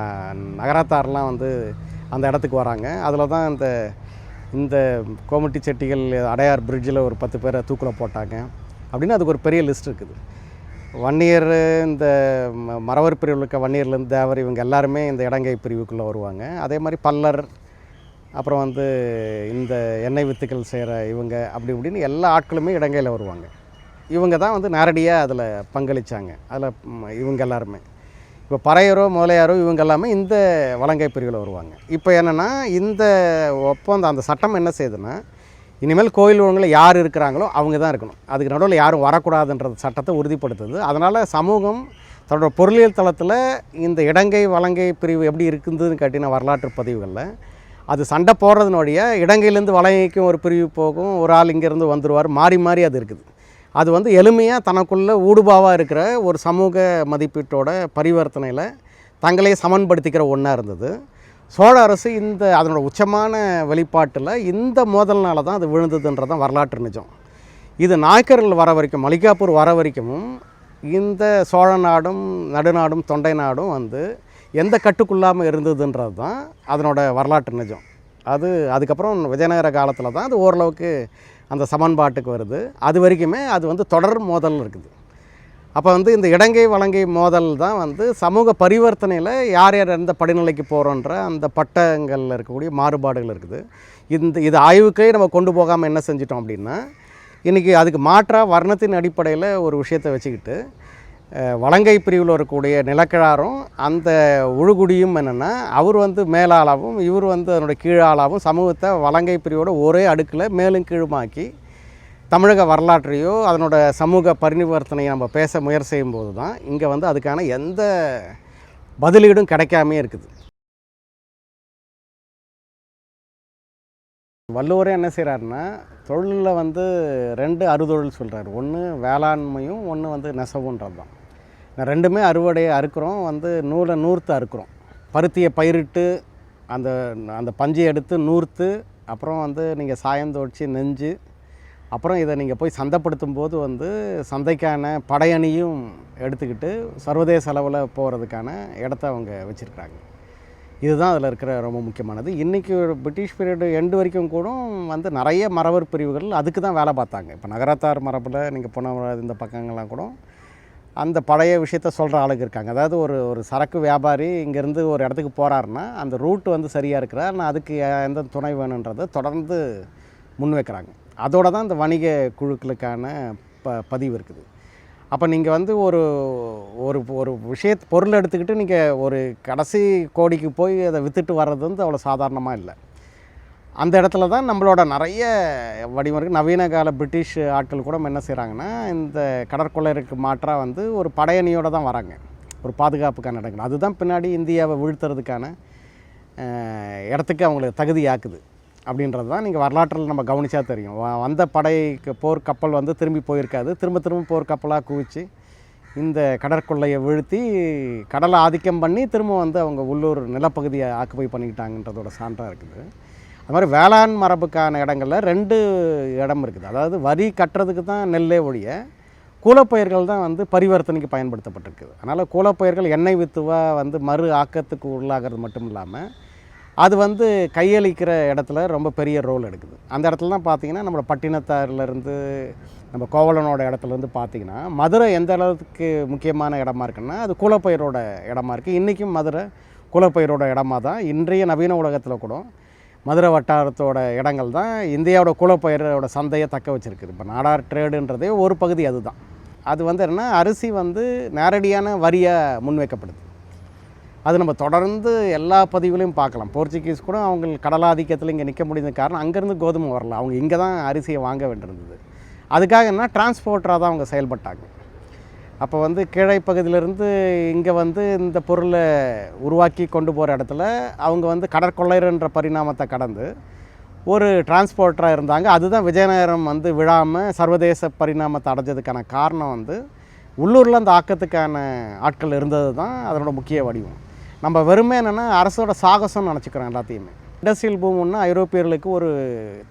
நகரத்தாரெலாம் வந்து அந்த இடத்துக்கு வராங்க. அதில் தான் இந்த கோமட்டி செட்டிகள் அடையார் பிரிட்ஜில் ஒரு 10 பேரை தூக்கில் போட்டாங்க அப்படின்னு அதுக்கு ஒரு பெரிய லிஸ்ட் இருக்குது. வன்னியர் இந்த மறவர் பிரிவில் இருக்க வன்னியர்லேருந்து தேவர் இவங்க எல்லாருமே இந்த இடங்கை பிரிவுக்குள்ளே வருவாங்க. அதே மாதிரி பல்லர், அப்புறம் வந்து இந்த எண்ணெய் வித்துக்கள் செய்கிற இவங்க அப்படி இப்படின்னு எல்லா ஆட்களுமே இடங்கையில் வருவாங்க. இவங்க தான் வந்து நேரடியாக அதில் பங்களித்தாங்க. அதில் இவங்க எல்லாருமே இப்போ பறையரோ முதலையாரோ இவங்க எல்லாமே இந்த வலங்கை பிரிவில் வருவாங்க. இப்போ என்னென்னா இந்த ஒப்பந்தம் அந்த சட்டம் என்ன செய்யுதுன்னா, இனிமேல் கோயில் ஒழுங்கில் யார் இருக்கிறாங்களோ அவங்க தான் இருக்கணும், அதுக்கு நடுவில் யாரும் வரக்கூடாதுன்றது சட்டத்தை உறுதிப்படுத்துது. அதனால் சமூகம் தன்னோட பொருளியல் தளத்தில் இந்த இடங்கை வலங்கை பிரிவு எப்படி இருக்குதுன்னு கேட்டின வரலாற்று பதிவுகளில் அது சண்டை போடுறதுனுடைய இடங்கையிலேருந்து வலங்கைக்கும் ஒரு பிரிவு போகும், ஒரு ஆள் இங்கேருந்து வந்துடுவார், மாறி மாறி அது இருக்குது. அது வந்து எளிமையாக தனக்குள்ளே ஊடுபாவாக இருக்கிற ஒரு சமூக மதிப்பீட்டோட பரிவர்த்தனையில் தங்களே சமன்படுத்திக்கிற ஒன்றா இருந்தது. சோழ அரசு இந்த அதனோட உச்சமான வெளிப்பாட்டில் இந்த மோதல்னால தான் அது விழுந்ததுன்றது தான் வரலாற்று நிஜம். இது நாயக்கர்கள் வர வரைக்கும், மலிகாப்பூர் வர வரைக்கும் இந்த சோழ நாடும் நடுநாடும் தொண்டை நாடும் வந்து எந்த கட்டுக்குள்ளாமல் இருந்ததுன்றது தான் அதனோட வரலாற்று நிஜம். அதுக்கப்புறம் விஜயநகர காலத்தில் தான் அது ஓரளவுக்கு அந்த சமன்பாட்டுக்கு வருது. அது வரைக்குமே அது வந்து தொடர் மோதல் இருக்குது. அப்போ வந்து இந்த இடங்கை வலங்கை மோதல் தான் வந்து சமூக பரிவர்த்தனையில் யார் யார் எந்த படிநிலைக்கு போகிறோன்ற அந்த பட்டங்களில் இருக்கக்கூடிய மாறுபாடுகள் இருக்குது. இது ஆய்வுக்கே நம்ம கொண்டு போகாமல் என்ன செஞ்சிட்டோம் அப்படின்னா, இன்றைக்கி அதுக்கு மாற்றாக வர்ணத்தின் அடிப்படையில் ஒரு விஷயத்தை வச்சுக்கிட்டு வலங்கை பிரிவில் இருக்கக்கூடிய நிலக்கிழாரும் அந்த உழுகுடியும் என்னென்னா, அவர் வந்து மேலாளாகவும் இவர் வந்து அதனுடைய கீழாளாகவும் சமூகத்தை வலங்கை பிரிவோட ஒரே அடுக்கில் மேலும் கீழுமாக்கி தமிழக வரலாற்றையோ அதனோட சமூக பரிவர்த்தனையை நம்ம பேச முயற்சி செய்யும்போது தான் இங்கே வந்து அதுக்கான எந்த பதிலீடும் கிடைக்காமே இருக்குது. வள்ளுவரே என்ன செய்கிறாருன்னா, தொழிலில் வந்து 2 அறுதொழில் சொல்கிறார். ஒன்று வேளாண்மையும், ஒன்று வந்து நெசவுன்றது தான். ரெண்டுமே அறுவடையை அறுக்கிறோம், வந்து நூலை நூற்று அறுக்கிறோம். பருத்தியை பயிரிட்டு அந்த அந்த பஞ்சை எடுத்து நூற்று, அப்புறம் வந்து நீங்கள் சாயம் துவைச்சி நெஞ்சு, அப்புறம் இதை நீங்கள் போய் சந்தைப்படுத்தும் போது வந்து சந்தைக்கான படையணியும் எடுத்துக்கிட்டு சர்வதேச அளவில் போகிறதுக்கான இடத்த அவங்க வச்சுருக்காங்க. இதுதான் அதில் இருக்கிற ரொம்ப முக்கியமானது. இன்றைக்கி ஒரு பிரிட்டிஷ் பீரியடு எண்டு வரைக்கும் கூட வந்து நிறைய மறவர் பிரிவுகள் அதுக்கு தான் வேலை பார்த்தாங்க. இப்போ நகரத்தார் மரபில் நீங்கள் போன இந்த பக்கங்கள்லாம் கூட அந்த பழைய விஷயத்த சொல்கிற ஆளுங்க இருக்காங்க. அதாவது ஒரு சரக்கு வியாபாரி இங்கேருந்து ஒரு இடத்துக்கு போகிறாருன்னா அந்த ரூட் வந்து சரியாக இருக்கிற, ஆனால் அதுக்கு எந்த துணை வேணுன்றதை தொடர்ந்து முன்வைக்கிறாங்க. அதோடு தான் இந்த வணிக குழுக்களுக்கான பதிவு இருக்குது. அப்போ நீங்கள் வந்து ஒரு ஒரு பொருள் எடுத்துக்கிட்டு நீங்கள் ஒரு கடைசி கோடிக்கு போய் அதை விற்றுட்டு வர்றது வந்து அவ்வளோ சாதாரணமாக இல்லை. அந்த இடத்துல தான் நம்மளோட நிறைய வடிவம் நவீன கால பிரிட்டிஷ் ஆட்கள் கூட என்ன செய்கிறாங்கன்னா, இந்த கடற்கொள்ளையருக்கு மாற்றாக வந்து ஒரு படையணியோடு தான் வராங்க, ஒரு பாதுகாப்புக்கான இடங்கள். அதுதான் பின்னாடி இந்தியாவை வீழ்த்துறதுக்கான இடத்துக்கு அவங்களுக்கு தகுதியாக்குது அப்படின்றது தான் நீங்கள் வரலாற்றில் நம்ம கவனித்தா தெரியும். வந்த படைக்கு போர் கப்பல் வந்து திரும்பி போயிருக்காது, திரும்ப போர் கப்பலாக குவிச்சு இந்த கடற்கொள்ளையை வீழ்த்தி கடலை ஆதிக்கம் பண்ணி திரும்ப வந்து அவங்க உள்ளூர் நிலப்பகுதியை ஆக்குபை பண்ணிக்கிட்டாங்கன்றதோட சான்றாக இருக்குது. அது மாதிரி வேளாண் மரபுக்கான இடங்களில் 2 இடம் இருக்குது. அதாவது வரி கட்டுறதுக்கு தான் நெல்லே ஒழிய கூலப்பயிர்கள் தான் வந்து பரிவர்த்தனைக்கு பயன்படுத்தப்பட்டிருக்குது. அதனால் கூலப்பயிர்கள் எண்ணெய் வித்துவாக வந்து மறு ஆக்கத்துக்கு உள்ளாகிறது மட்டும் இல்லாமல் அது வந்து கையளிக்கிற இடத்துல ரொம்ப பெரிய ரோல் எடுக்குது. அந்த இடத்துல தான் பார்த்திங்கன்னா நம்மளோட பட்டினத்தாரிலேருந்து நம்ம கோவலனோட இடத்துலேருந்து பார்த்திங்கன்னா மதுரை எந்த அளவுக்கு முக்கியமான இடமா இருக்குன்னா அது கூலப்பயிரோட இடமா இருக்குது. இன்றைக்கும் மதுரை கூலப்பயிரோட இடமா தான் இன்றைய நவீன உலகத்தில் கூட மதுரை வட்டாரத்தோட இடங்கள் தான் இந்தியாவோட கூலப்பயிரோட சந்தையை தக்க வச்சுருக்குது. இப்போ நாடார் ட்ரேடுன்றதே ஒரு பகுதி அதுதான். அது வந்து என்னென்னா அரிசி வந்து நேரடியான வரியாக முன்வைக்கப்படுது. அது நம்ம தொடர்ந்து எல்லா பதிவுலையும் பார்க்கலாம். போர்ச்சுகீஸ் கூட அவங்க கடலாதிக்கத்தில் இங்கே நிற்க முடியாத காரணம் அங்கேருந்து கோதுமை வரல, அவங்க இங்கே தான் அரிசியை வாங்க வேண்டியிருந்தது. அதுக்காக என்ன டிரான்ஸ்போர்ட்டராக தான் அவங்க செயல்பட்டாங்க. அப்போ வந்து கீழை பகுதியிலேருந்து இங்கே வந்து இந்த பொருளை உருவாக்கி கொண்டு போகிற இடத்துல அவங்க வந்து கடற்கொள்ளையர்ன்ற பரிணாமத்தை கடந்து ஒரு டிரான்ஸ்போர்ட்டராக இருந்தாங்க. அதுதான் விஜயநகரம் வந்து விழாமல் சர்வதேச பரிணாமத்தை அடைஞ்சதுக்கான காரணம் வந்து உள்ளூரில் அந்த ஆக்கத்துக்கான ஆட்கள் இருந்தது தான் அதனோட முக்கிய வடிவம். நம்ம வெறுமே என்னென்னா அரசோட சாகசம்னு நினச்சிக்கிறோம் எல்லாத்தையுமே. இண்டஸ்ட்ரியல் பூமுன்னா ஐரோப்பியர்களுக்கு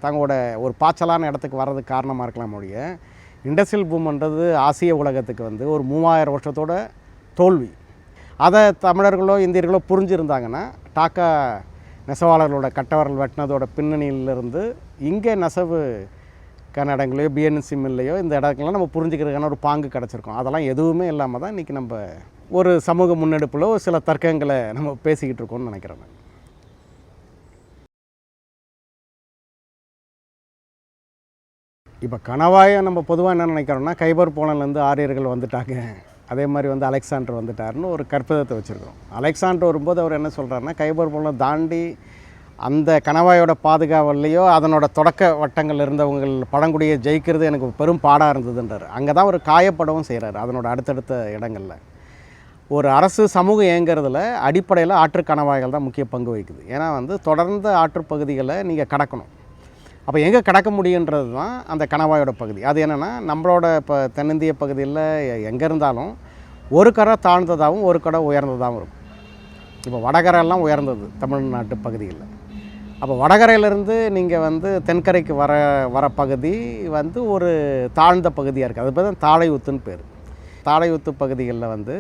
தங்களோட ஒரு பாய்ச்சலான இடத்துக்கு வர்றதுக்கு காரணமாக இருக்கலாம் ஒழிய, இண்டஸ்ட்ரியல் பூம்ன்றது ஆசிய உலகத்துக்கு வந்து ஒரு 3000 வருஷத்தோட தோல்வி. அதை தமிழர்களோ இந்தியர்களோ புரிஞ்சுருந்தாங்கன்னா டாக்கா நெசவாளர்களோட கட்டவர்கள் வெட்டினதோட பின்னணியிலிருந்து இங்கே நெசவு இடங்களையோ பிஎன்சி மில்லையோ இந்த இடங்கள்லாம் நம்ம புரிஞ்சுக்கிறதுக்கான ஒரு பாங்கு கிடச்சிருக்கோம். அதெல்லாம் எதுவுமே இல்லாமல் தான் இன்றைக்கி நம்ம ஒரு சமூக முன்னெடுப்பில் சில தர்க்கங்களை நம்ம பேசிக்கிட்டு இருக்கோம்னு நினைக்கிறேன் நான். இப்போ கணவாயை நம்ம பொதுவாக என்ன நினைக்கிறோம்னா கைபர் போலன்லேருந்து ஆரியர்கள் வந்துட்டாங்க, அதே மாதிரி வந்து அலெக்சாண்டர் வந்துட்டாருன்னு ஒரு கற்பிதத்தை வச்சுருக்கோம். அலெக்சாண்டர் வரும்போது அவர் என்ன சொல்கிறாருன்னா கைபர் போலன் தாண்டி அந்த கணவாயோட பாதுகாவல்லையோ அதனோட தொடக்க வட்டங்கள் இருந்தவங்கள் பழங்குடியை ஜெயிக்கிறது எனக்கு பெரும் பாடாக இருந்ததுன்றார். அங்கே தான் ஒரு காயப்படவும் செய்கிறார். அதனோட அடுத்தடுத்த இடங்களில் ஒரு அரசு சமூகம் இயங்கிறதுல அடிப்படையில் ஆற்று கணவாய்கள் தான் முக்கிய பங்கு வகிக்குது. ஏன்னா வந்து தொடர்ந்து ஆற்றுப்பகுதிகளை நீங்கள் கடக்கணும். அப்போ எங்கே கடக்க முடியுன்றது தான் அந்த கணவாயோட பகுதி. அது என்னென்னா நம்மளோட இப்போ தென்னிந்திய பகுதியில் எங்கே இருந்தாலும் ஒரு கரை தாழ்ந்ததாகவும் ஒரு கரை உயர்ந்ததாகவும் இருக்கும். இப்போ வடகரையெல்லாம் உயர்ந்தது தமிழ்நாட்டு பகுதியில். அப்போ வடகரையிலேருந்து நீங்கள் வந்து தென்கரைக்கு வர பகுதி வந்து ஒரு தாழ்ந்த பகுதியாக இருக்குது. அது பேர் தான் தாழையூத்துன்னு பேர். தாழையூத்து பகுதிகளில் வந்து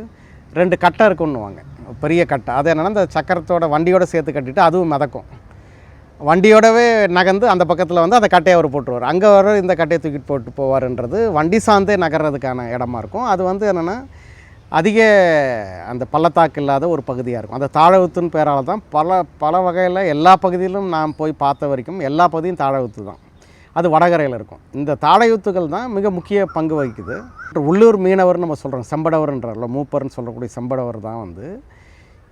2 கட்டை இருக்குன்னுவாங்க, பெரிய கட்டை. அது என்னென்னா இந்த சக்கரத்தோட வண்டியோட சேர்த்து கட்டிட்டு அதுவும் மிதக்கும். வண்டியோடவே நகர்ந்து அந்த பக்கத்தில் வந்து அந்த கட்டையை அவர் போட்டுருவார். அங்கே வர இந்த கட்டையை தூக்கிட்டு போட்டு போவார்ன்றது வண்டி சார்ந்தே நகர்றதுக்கான இடமா இருக்கும். அது வந்து என்னென்னா அதிக அந்த பள்ளத்தாக்கு இல்லாத ஒரு பகுதியாக இருக்கும். அந்த தாழவுத்துன்னு பேரால் தான் பல வகையில் எல்லா பகுதியிலும் நான் போய் பார்த்த வரைக்கும் எல்லா பகுதியும் தாழவுத்து தான். அது வடகரையில் இருக்கும். இந்த தாழையூத்துகள் தான் மிக முக்கிய பங்கு வகிக்குது. உள்ளூர் மீனவர்னு நம்ம சொல்கிறோம், செம்படவர்ன்றல மூப்பர்னு சொல்லக்கூடிய செம்படவர் தான் வந்து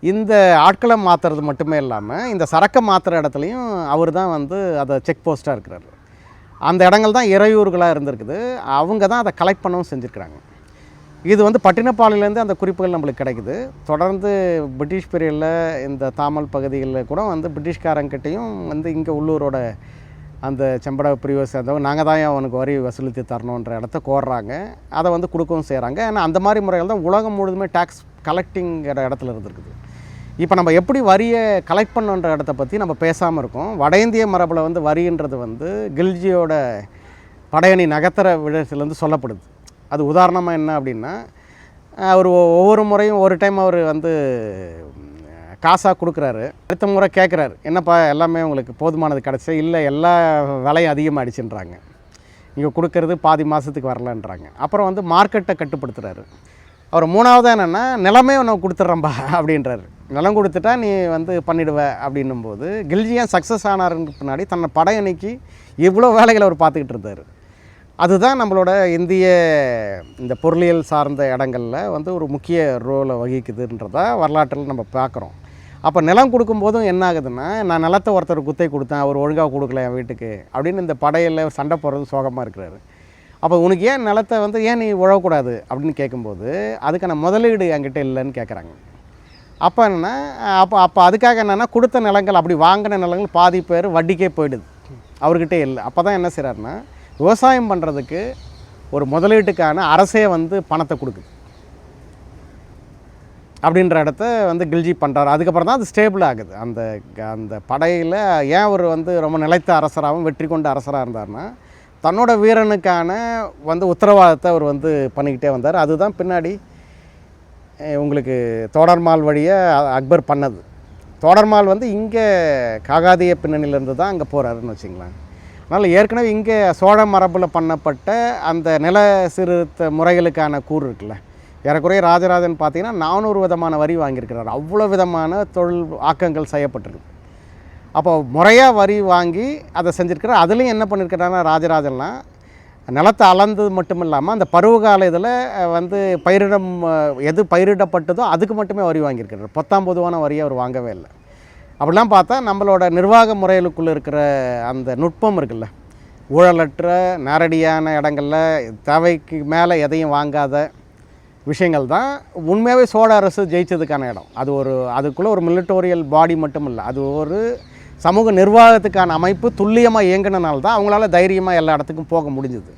இந்த ஆட்களை மாற்றுறது மட்டுமே இல்லாமல் இந்த சரக்கை மாற்றுற இடத்துலையும் அவர் தான் வந்து அதை செக் போஸ்ட்டாக இருக்கிறார். அந்த இடங்கள் தான் இறையூர்களாக இருந்திருக்குது. அவங்க தான் அதை கலெக்ட் பண்ணவும் செஞ்சுருக்கிறாங்க. இது வந்து பட்டினப்பாளையிலேருந்து அந்த குறிப்புகள் நம்மளுக்கு கிடைக்குது. தொடர்ந்து பிரிட்டிஷ் பீரியடில் இந்த தாமல் பகுதிகளில் கூட வந்து பிரிட்டிஷ்காரங்கிட்டையும் வந்து இங்கே உள்ளூரோட அந்த செம்பட பிரிவை சேர்ந்தவங்க நாங்கள் தான் அவனுக்கு வரி வசூலித்து தரணுன்ற இடத்த கோர்றாங்க. அதை வந்து கொடுக்கவும் செய்கிறாங்க. ஏன்னா அந்த மாதிரி முறைகள் தான் உலகம் முழுதுமே டேக்ஸ் கலெக்டிங்கிற இடத்துல இருந்துருக்குது. இப்போ நம்ம எப்படி வரியை கலெக்ட் பண்ணுன்ற இடத்த பற்றி நம்ம பேசாமல் இருக்கோம். வட இந்திய மரபில் வந்து வரின்றது வந்து கில்ஜியோட படையணி நகர்த்தர விடத்துலேருந்து சொல்லப்படுது. அது உதாரணமாக என்ன அப்படின்னா, அவர் ஒவ்வொரு முறையும் ஒரு டைம் அவர் வந்து காசாக கொடுக்குறாரு, அடுத்த முறை கேட்குறாரு, என்னப்பா எல்லாமே உங்களுக்கு போதுமானது கிடச்சி, இல்லை எல்லா விலையும் அதிகமாகிடுச்சுன்றாங்க, நீங்கள் கொடுக்கறது பாதி மாதத்துக்கு வரலன்றாங்க. அப்புறம் வந்து மார்க்கெட்டை கட்டுப்படுத்துகிறாரு. அவர் மூணாவதாக என்னென்னா நிலமே உனக்கு கொடுத்துட்றம்பா அப்படின்றாரு. நிலம் கொடுத்துட்டா நீ வந்து பண்ணிடுவ அப்படின்னும்போது கில்ஜியான் சக்ஸஸ் ஆனாருக்கு பின்னாடி தன்னை படையணிக்கு இவ்வளோ வேலைகளை அவர் பார்த்துக்கிட்டு இருந்தார். அதுதான் நம்மளோட இந்திய இந்த பொருளியல் சார்ந்த இடங்களில் வந்து ஒரு முக்கிய ரோலை வகிக்குதுன்றதா வரலாற்றில் நம்ம பார்க்குறோம். அப்போ நிலம் கொடுக்கும்போதும் என்ன ஆகுதுன்னா, நான் நிலத்தை ஒருத்தர் குத்தை கொடுத்தேன், அவர் ஒழுங்காக கொடுக்கல என் வீட்டுக்கு அப்படின்னு இந்த படையில் சண்டை போடுறது சோகமாக இருக்கிறாரு. அப்போ உனக்கு ஏன் நிலத்தை வந்து ஏன் நீ உழவக்கூடாது அப்படின்னு கேட்கும்போது அதுக்கான முதலீடு என்கிட்ட இல்லைன்னு கேட்குறாங்க. அப்போ என்னென்னா அப்போ அதுக்காக என்னென்னா கொடுத்த நிலங்கள் அப்படி வாங்கின நிலங்கள் பாதி பேர் வட்டிக்கே போயிடுது, அவர்கிட்டே இல்லை. அப்போ தான் என்ன செய்கிறாருன்னா, விவசாயம் பண்ணுறதுக்கு ஒரு முதலீட்டுக்கான அரசே வந்து பணத்தை கொடுக்குது அப்படின்ற இடத்த வந்து கில்ஜி பண்ணுறாரு. அதுக்கப்புறம் தான் அது ஸ்டேபிள் ஆகுது. அந்த படையில் ஏன் அவர் வந்து ரொம்ப நிலைத்த அரசராகவும் வெற்றி கொண்ட அரசராக இருந்தார்னா, தன்னோட வீரனுக்கான வந்து உத்தரவாதத்தை அவர் வந்து பண்ணிக்கிட்டே வந்தார். அதுதான் பின்னாடி உங்களுக்கு தோடர்மால் வழியாக அக்பர் பண்ணது. தோடர்மால் வந்து இங்கே காகாதிய பின்னணியிலேருந்து தான் அங்கே போகிறாருன்னு வச்சுங்களேன். அதனால் ஏற்கனவே இங்கே சோழ மரபில் பண்ணப்பட்ட அந்த நில சீர்திருத்த முறைகளுக்கான கூறு இருக்குல்ல, ஏறக்குறைய ராஜராஜன் பார்த்திங்கன்னா 400 விதமான வரி வாங்கியிருக்கிறார். அவ்வளோ விதமான தொழில் ஆக்கங்கள் செய்யப்பட்டிருக்கு. அப்போ முறையாக வரி வாங்கி அதை செஞ்சுருக்கிறார். அதுலேயும் என்ன பண்ணியிருக்கிறாருன்னா ராஜராஜன்லாம் நிலத்தை அளந்தது மட்டும் இல்லாமல் அந்த பருவகால இதில் வந்து எது பயிரிடப்பட்டதோ அதுக்கு மட்டுமே வரி வாங்கியிருக்கிறார். பொத்தாம் வரியை அவர் வாங்கவே இல்லை. அப்படிலாம் பார்த்தா நம்மளோட நிர்வாக முறைகளுக்குள்ளே இருக்கிற அந்த நுட்பம் இருக்குல்ல, ஊழலற்ற நேரடியான இடங்களில் தேவைக்கு மேலே எதையும் வாங்காத விஷயங்கள் தான் உண்மையாகவே சோழ அரசு ஜெயித்ததுக்கான இடம். அதுக்குள்ளே ஒரு மிலிட்டோரியல் பாடி மட்டும் இல்லை, அது ஒரு சமூக நிர்வாகத்துக்கான அமைப்பு துல்லியமாக இயங்கினால தான் அவங்களால தைரியமாக எல்லா இடத்துக்கும் போக முடிஞ்சுது.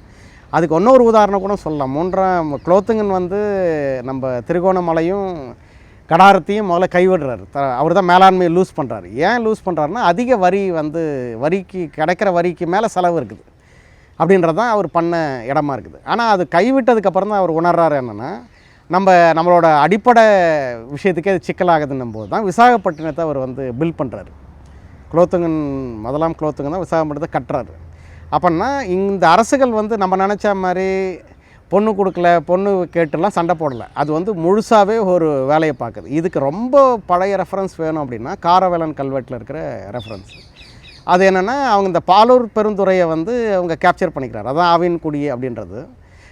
அதுக்கு இன்னொரு உதாரணம் கூட சொல்லலாம். 3ஆம் குலோத்துங்கன் வந்து நம்ம திருகோணமலையும் கடாரத்தையும் முதல்ல கைவிடுறாரு. அவர் தான் மேலாண்மையை லூஸ் பண்ணுறாரு. ஏன் லூஸ் பண்ணுறாருன்னா அதிக வரி வந்து கிடைக்கிற வரிக்கு மேலே செலவு இருக்குது அப்படின்றது தான் அவர் பண்ண இடமா இருக்குது. ஆனால் அது கைவிட்டதுக்கப்புறம் தான் அவர் உணர்றாரு என்னென்னா நம்மளோட அடிப்படை விஷயத்துக்கே அது சிக்கலாகுதுன்னும் போது தான் விசாகப்பட்டினத்தை அவர் வந்து பில்ட் பண்ணுறாரு. முதலாம் குலோத்துங்கன் தான் விசாகப்பட்டினத்தை கட்டுறாரு. அப்படின்னா இந்த அரசுகள் வந்து நம்ம நினச்ச மாதிரி பொண்ணு கொடுக்கல, பொண்ணு கேட்டுலாம் சண்டை போடலை. அது வந்து முழுசாகவே ஒரு வேலையை பார்க்குது. இதுக்கு ரொம்ப பழைய ரெஃபரன்ஸ் வேணும் அப்படின்னா காரவேலன் கல்வெட்டில் இருக்கிற ரெஃபரன்ஸ். அது என்னென்னா அவங்க இந்த பாலூர் பெருந்துறையை வந்து அவங்க கேப்சர் பண்ணிக்கிறார். அதான் ஆவின்குடி அப்படின்றது.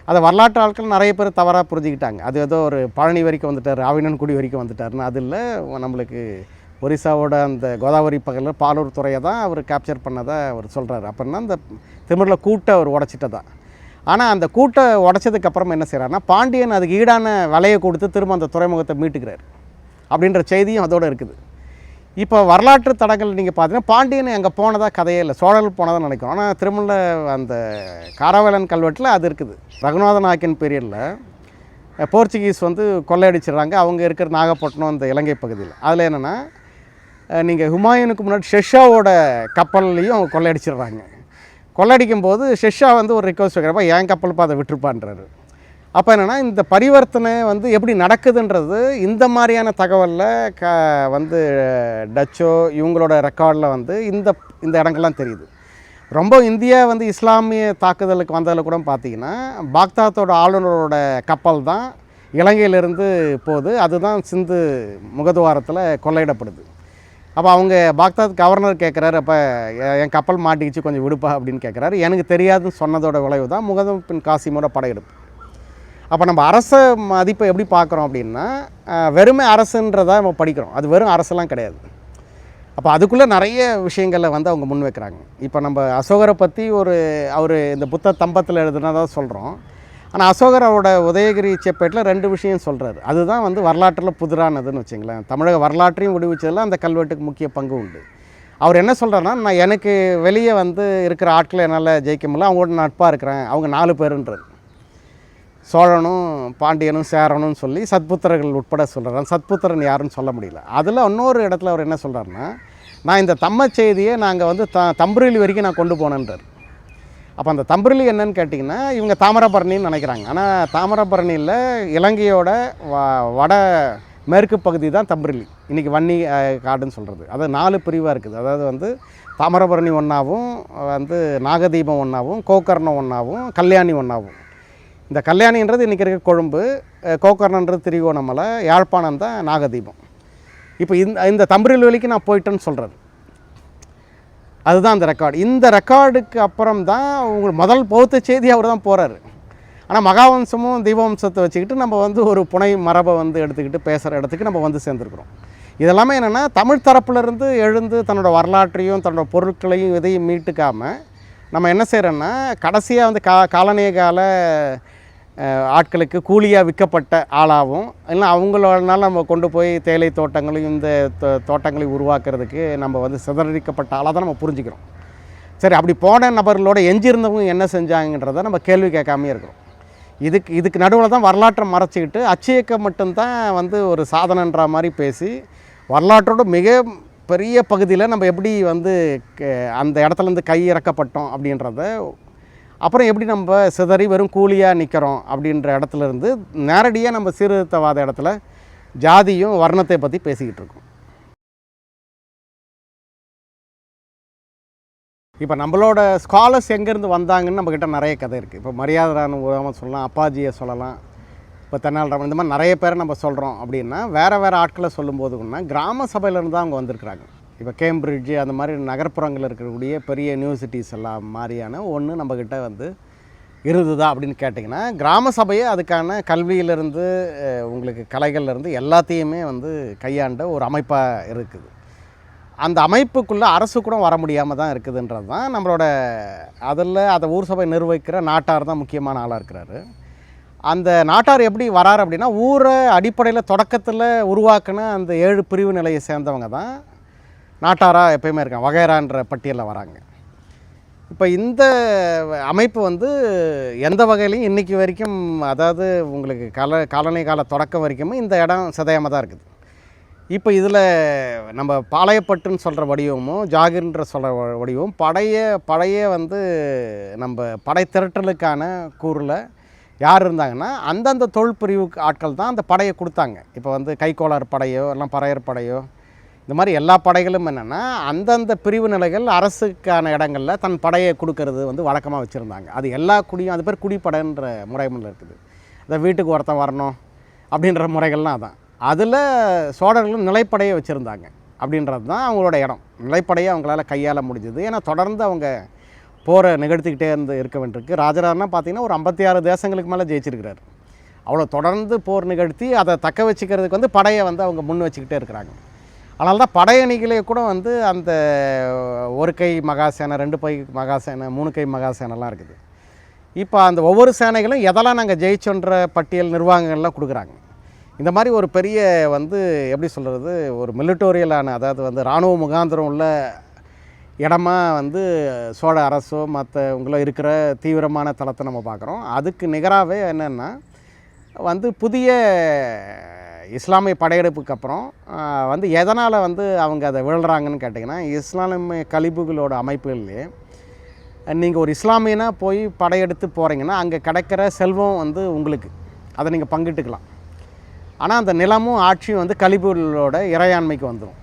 அதை வரலாற்று ஆட்கள் நிறைய பேர் தவறாக புரிஞ்சுக்கிட்டாங்க. அது ஏதோ ஒரு பழனி வரைக்கும் வந்துட்டார், ஆவினன்குடி வரைக்கும் வந்துட்டார்னு. அது இல்லை, நம்மளுக்கு ஒரிசாவோட அந்த கோதாவரி பகுதியில் பாலூர் துறையை தான் அவர் கேப்சர் பண்ணதை அவர் சொல்கிறார். அப்படின்னா அந்த திமிரில் கூட்டை அவர் உடச்சிட்டதா. ஆனால் அந்த கூட்டை உடச்சதுக்கப்புறம் என்ன செய்கிறாருன்னா பாண்டியன் அதுக்கு ஈடான விலையை கொடுத்து திரும்ப அந்த துறைமுகத்தை மீட்டுக்கிறார் அப்படின்ற செய்தியும் அதோடு இருக்குது. இப்போ வரலாற்று தடங்கள் நீங்கள் பார்த்தீங்கன்னா பாண்டியன் அங்கே போனதாக கதையே இல்லை, சோழர்கள் போனதாக நினைக்கிறோம். ஆனால் திருமல்ல அந்த காரவேலன் கல்வெட்டில் அது இருக்குது. ரகுநாத நாயக்கன் பீரியடில் போர்ச்சுகீஸ் வந்து கொள்ளையடிச்சிடுறாங்க அவங்க இருக்கிற நாகப்பட்டினம் அந்த இலங்கை பகுதியில். அதில் என்னென்னா நீங்கள் ஹுமாயூனுக்கு முன்னாடி ஷெர்ஷாவோட கப்பல்லையும் அவங்க கொள்ளையடிச்சிடுறாங்க. கொள்ளையடிக்கும் போது ஷெர்ஷா வந்து ஒரு ரிக்வஸ்ட் வைக்கிறப்ப என் கப்பல் அதை விட்டுருப்பான்றாரு. அப்போ என்னென்னா இந்த பரிவர்த்தனை வந்து எப்படி நடக்குதுன்றது இந்த மாதிரியான தகவலில் வந்து டச்சோ இவங்களோட ரெக்கார்டில் வந்து இந்த இடங்கள்லாம் தெரியுது. ரொம்ப இந்தியா வந்து இஸ்லாமிய தாக்குதலுக்கு வந்ததில் கூட பார்த்திங்கன்னா பாக்தாத்தோட ஆளுநரோட கப்பல் தான் இலங்கையிலிருந்து போகுது. அதுதான் சிந்து முகத்துவாரத்தில் கொள்ளையிடப்படுது. அப்போ அவங்க பாக்தாத் கவர்னர் கேட்குறாரு, அப்போ என் கப்பல் மாட்டிக்கிச்சு கொஞ்சம் விடுப்பா அப்படின்னு கேட்குறாரு. எனக்கு தெரியாதுன்னு சொன்னதோட விளைவு தான் முகமது பின் காசிமோட படையெடுப்பு. அப்போ நம்ம அரச மதிப்பை எப்படி பார்க்குறோம் அப்படின்னா வெறுமே அரசுன்றதை நம்ம படிக்கிறோம், அது வெறும் அரசெல்லாம் கிடையாது. அப்போ அதுக்குள்ளே நிறைய விஷயங்களை வந்து அவங்க முன் வைக்கிறாங்க. இப்போ நம்ம அசோகரை பற்றி அவர் இந்த புத்த தம்பத்தில் எழுதுனதாக சொல்கிறோம். ஆனால் அசோகரோட உதயகிரி செப்பேட்டில் 2 விஷயம் சொல்கிறார். அதுதான் வந்து வரலாற்றில் புதிரானதுன்னு வச்சுங்களேன். தமிழக வரலாற்றையும் விடுவிச்சதில் அந்த கல்வெட்டுக்கு முக்கிய பங்கு உண்டு. அவர் என்ன சொல்கிறாருன்னா எனக்கு வெளியே வந்து இருக்கிற ஆட்களை என்னால் ஜெயிக்க முடியல, அவங்களோட நட்பாக இருக்கிறேன், அவங்க 4 பேருன்றது சோழனும் பாண்டியனும் சேரனும் சொல்லி சத்புத்திரர்கள் உட்பட சொல்கிறார். சத்புத்திரன் யாருன்னு சொல்ல முடியல. அதில் இன்னொரு இடத்துல அவர் என்ன சொல்கிறாருன்னா நான் இந்த தம்ம செய்தியை நாங்கள் வந்து தம்புரிலி வரைக்கும் நான் கொண்டு போனேன்றார். அப்போ அந்த தம்புரிலி என்னன்னு கேட்டிங்கன்னா இவங்க தாமிரபரணின்னு நினைக்கிறாங்க. ஆனால் தாமிரபரணியில் இலங்கையோட வட மேற்கு பகுதி தான் தம்புரிலி, இன்றைக்கி வன்னி காடுன்னு சொல்கிறது. அது 4 பிரிவாக இருக்குது. அதாவது வந்து தாமிரபரணி ஒன்றாவும் வந்து நாகதீபம் ஒன்றாவும் கோக்கர்ணம் ஒன்றாவும் கல்யாணி ஒன்றாவும். இந்த கல்யாணின்றது இன்றைக்கி இருக்க கொழும்பு, கோக்கர்ணன்றது திரிகோணமலை, யாழ்ப்பாணம் தான் நாகதீபம். இப்போ இந்த தம்புரிலி வழிக்கு நான் போயிட்டேன்னு சொல்கிறார். அதுதான் அந்த ரெக்கார்டு. இந்த ரெக்கார்டுக்கு அப்புறம் தான் உங்களுக்கு முதல் பௌத்த செய்தி அவர் தான் போகிறாரு. ஆனால் மகாவம்சமும் தீபவம்சத்தை வச்சுக்கிட்டு நம்ம வந்து ஒரு புனை மரபை வந்து எடுத்துக்கிட்டு பேசுகிற இடத்துக்கு நம்ம வந்து சேர்ந்துருக்குறோம். இதெல்லாமே என்னென்னா தமிழ் தரப்புலேருந்து எழுந்து தன்னோட வரலாற்றையும் தன்னோட பொருட்களையும் இதையும் மீட்டுக்காமல் நம்ம என்ன செய்கிறோன்னா கடைசியாக வந்து காலனிய கால ஆட்களுக்கு கூலியாக விற்கப்பட்ட ஆளாகவும் இல்லை அவங்களோடனால நம்ம கொண்டு போய் தேயிலை தோட்டங்களையும் இந்த தோட்டங்களையும் உருவாக்குறதுக்கு நம்ம வந்து சிதறடிக்கப்பட்ட ஆளாக தான் நம்ம புரிஞ்சுக்கிறோம். சரி, அப்படி போன நபர்களோட எஞ்சிருந்தவங்க என்ன செஞ்சாங்கன்றதை நம்ம கேள்வி கேட்காமே இருக்கிறோம். இதுக்கு நடுவில் தான் வரலாற்றை மறைச்சிக்கிட்டு அச்சியக்கம் மட்டும்தான் வந்து ஒரு சாதனைன்ற மாதிரி பேசி வரலாற்றோட மிக பெரிய பகுதியில் நம்ம எப்படி வந்து அந்த இடத்துலேருந்து கை இறக்கப்பட்டோம் அப்படின்றத அப்புறம் எப்படி நம்ம சிதறி வெறும் கூலியாக நிற்கிறோம் அப்படின்ற இடத்துலேருந்து நேரடியாக நம்ம சீர்திருத்தவாத இடத்துல ஜாதியும் வர்ணத்தை பற்றி பேசிக்கிட்டு இருக்கோம். இப்போ நம்மளோட ஸ்காலர்ஸ் எங்கேருந்து வந்தாங்கன்னு நம்மக்கிட்ட நிறைய கதை இருக்குது. இப்போ மரியாதைரான உதாரணம் சொல்லலாம், அப்பாஜியை சொல்லலாம், இப்போ தென்னாலிராமன், இந்த மாதிரி நிறைய பேரை நம்ம சொல்கிறோம். அப்படின்னா வேறு ஆட்களை சொல்லும்போதுன்னா கிராம சபையிலேருந்து தான் அவங்க வந்திருக்கிறாங்க. இப்போ கேம்பிரிட்ஜு அந்த மாதிரி நகர்ப்புறங்களில் இருக்கக்கூடிய பெரிய யூனிவர்சிட்டிஸ் எல்லாம் மாதிரியான ஒன்று நம்மக்கிட்ட வந்து இருந்துதா அப்படின்னு கேட்டிங்கன்னா, கிராம சபையே அதுக்கான கல்வியிலேருந்து உங்களுக்கு கலைகள்லேருந்து எல்லாத்தையுமே வந்து கையாண்ட ஒரு அமைப்பாக இருக்குது. அந்த அமைப்புக்குள்ளே அரசு கூட வர முடியாமல் தான் இருக்குதுன்றது தான் நம்மளோட அதை ஊர் சபை நிர்வகிக்கிற நாட்டார் தான் முக்கியமான ஆளாக இருக்கிறாரு. அந்த நாட்டார் எப்படி வராரு அப்படின்னா, ஊரை அடிப்படையில் தொடக்கத்தில் உருவாக்குன அந்த 7 பிரிவு நிலையை சேர்ந்தவங்க தான் நாட்டாராக எப்பயுமே இருக்காங்க, வகைரான்ற பட்டியலில் வராங்க. இப்போ இந்த அமைப்பு வந்து எந்த வகையிலையும் இன்றைக்கி வரைக்கும், அதாவது உங்களுக்கு காலனி கால தொடக்கம் வரைக்கும் இந்த இடம் சிதையாமல் தான் இருக்குது. இப்போ இதில் நம்ம பாளையப்பட்டுன்னு சொல்கிற வடிவமும் ஜாகிர்ன்ற சொல்கிற வடிவமும் பழைய வந்து நம்ம படை திரட்டலுக்கான கூறில் யார் இருந்தாங்கன்னா அந்தந்த தொழில்பிரிவு ஆட்கள் தான் அந்த படையை கொடுத்தாங்க. இப்போ வந்து கைக்கோளார் படையோ எல்லாம் பறையர் படையோ இந்த மாதிரி எல்லா படைகளும் என்னென்னா அந்தந்த பிரிவு நிலைகள் அரசுக்கான இடங்களில் தன் படையை கொடுக்கறது வந்து வழக்கமாக வச்சுருந்தாங்க. அது எல்லா குடியும், அது பேர் குடிப்படைன்ற முறைமையில் இருக்குது. அந்த வீட்டுக்கு ஒருத்தன் வரணும் அப்படின்ற முறைகள்லாம் அதான். அதில் சோழர்களும் நிலைப்படையை வச்சுருந்தாங்க அப்படின்றது தான் அவங்களோட இடம். நிலைப்படையை அவங்களால கையாள முடிஞ்சது. ஏன்னா தொடர்ந்து அவங்க போரை நிகழ்த்திக்கிட்டே இருக்க வேண்டியிருக்கு. ராஜராஜனா பார்த்திங்கன்னா ஒரு 56 தேசங்களுக்கு மேலே ஜெயிச்சிருக்கிறார். அவ்வளோ தொடர்ந்து போர் நிகழ்த்தி அதை தக்க வச்சுக்கிறதுக்கு வந்து படையை வந்து அவங்க முன் வச்சுக்கிட்டே இருக்கிறாங்க. அதனால தான் படையணிகளே கூட வந்து அந்த ஒரு கை மகாசேனை, 2 கை மகாசேனை, 3 கை மகாசேனைலாம் இருக்குது. இப்போ அந்த ஒவ்வொரு சேனைகளும் எதெல்லாம் நாங்கள் ஜெயிச்சோன்ற பட்டியல் நிர்வாகங்கள்லாம் கொடுக்குறாங்க. இந்த மாதிரி ஒரு பெரிய வந்து எப்படி சொல்கிறது, ஒரு மிலிட்டோரியலான, அதாவது வந்து இராணுவ முகாந்திரம் உள்ள இடமா வந்து சோழ அரசோ மற்றவங்களோ இருக்கிற தீவிரமான தளத்தை நம்ம பார்க்குறோம். அதுக்கு நிகராகவே என்னென்னா வந்து புதிய இஸ்லாமிய படையெடுப்புக்கு அப்புறம் வந்து எதனால் வந்து அவங்க அதை விழுறாங்கன்னு கேட்டிங்கன்னா, இஸ்லாமிய கலிபுகளோட அமைப்புகள்லேயே நீங்கள் ஒரு இஸ்லாமியனாக போய் படையெடுத்து போகிறீங்கன்னா அங்கே கிடைக்கிற செல்வம் வந்து உங்களுக்கு, அதை நீங்கள் பங்கிட்டுக்கலாம். ஆனால் அந்த நிலமும் ஆட்சியும் வந்து கலிபுகளோட இறையாண்மைக்கு வந்துடும்.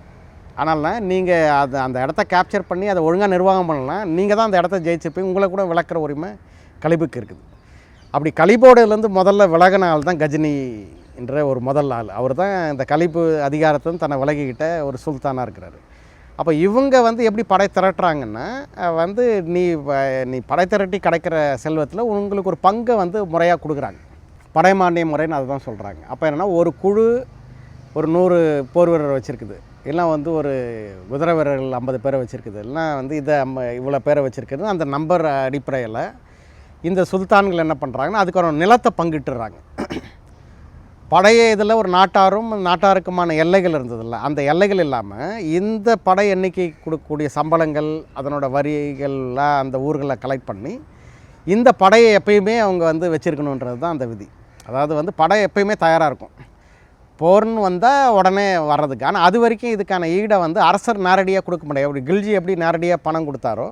அதனால் நீங்கள் அந்த இடத்த கேப்சர் பண்ணி அதை ஒழுங்காக நிர்வாகம் பண்ணலாம், நீங்கள் தான் அந்த இடத்த ஜெயிச்சிருப்பீங்க, உங்களை கூட விளக்குற உரிமை கலிபுக்கு இருக்குது. அப்படி கலிபோடுலேருந்து முதல்ல விலகினால் தான் கஜினி என்ற ஒரு முதல் ஆள். அவர் தான் இந்த கலிப்பு அதிகாரத்தை தன்னை விலகிக்கிட்ட ஒரு சுல்தானாக இருக்கிறாரு. அப்போ இவங்க வந்து எப்படி படை திரட்டுறாங்கன்னா வந்து நீ படை திரட்டி கிடைக்கிற செல்வத்தில் உங்களுக்கு ஒரு பங்கை வந்து முறையாக கொடுக்குறாங்க. படைமானிய முறைன்னு அதை தான் சொல்கிறாங்க. அப்போ என்னென்னா ஒரு குழு ஒரு 100 போர் வீரர் வச்சுருக்குது, இல்லை வந்து ஒரு குதிரை வீரர்கள் 50 பேரை வச்சுருக்குது, இல்லைனா வந்து இதை இவ்வளோ பேரை வச்சுருக்குது. அந்த நம்பர் அடிப்படையில் இந்த சுல்தான்கள் என்ன பண்ணுறாங்கன்னா அதுக்கு ஒரு நிலத்தை பங்கிட்டுறாங்க. படைய இதில் ஒரு நாட்டாருக்குமான எல்லைகள் இருந்ததில்ல, அந்த எல்லைகள் இல்லாமல் இந்த படை எண்ணிக்கை கொடுக்கக்கூடிய சம்பளங்கள், அதனோட வரிகள்லாம் அந்த ஊர்களை கலெக்ட் பண்ணி இந்த படையை எப்பயுமே அவங்க வந்து வச்சுருக்கணுன்றது தான் அந்த விதி. அதாவது வந்து படை எப்பயுமே தயாராக இருக்கும், போர்னு வந்தால் உடனே வர்றதுக்கு. ஆனால் அது வரைக்கும் இதுக்கான ஈடை வந்து அரசர் நேரடியாக கொடுக்க முடியாது. அப்படி கில்ஜி எப்படி நேரடியாக பணம் கொடுத்தாரோ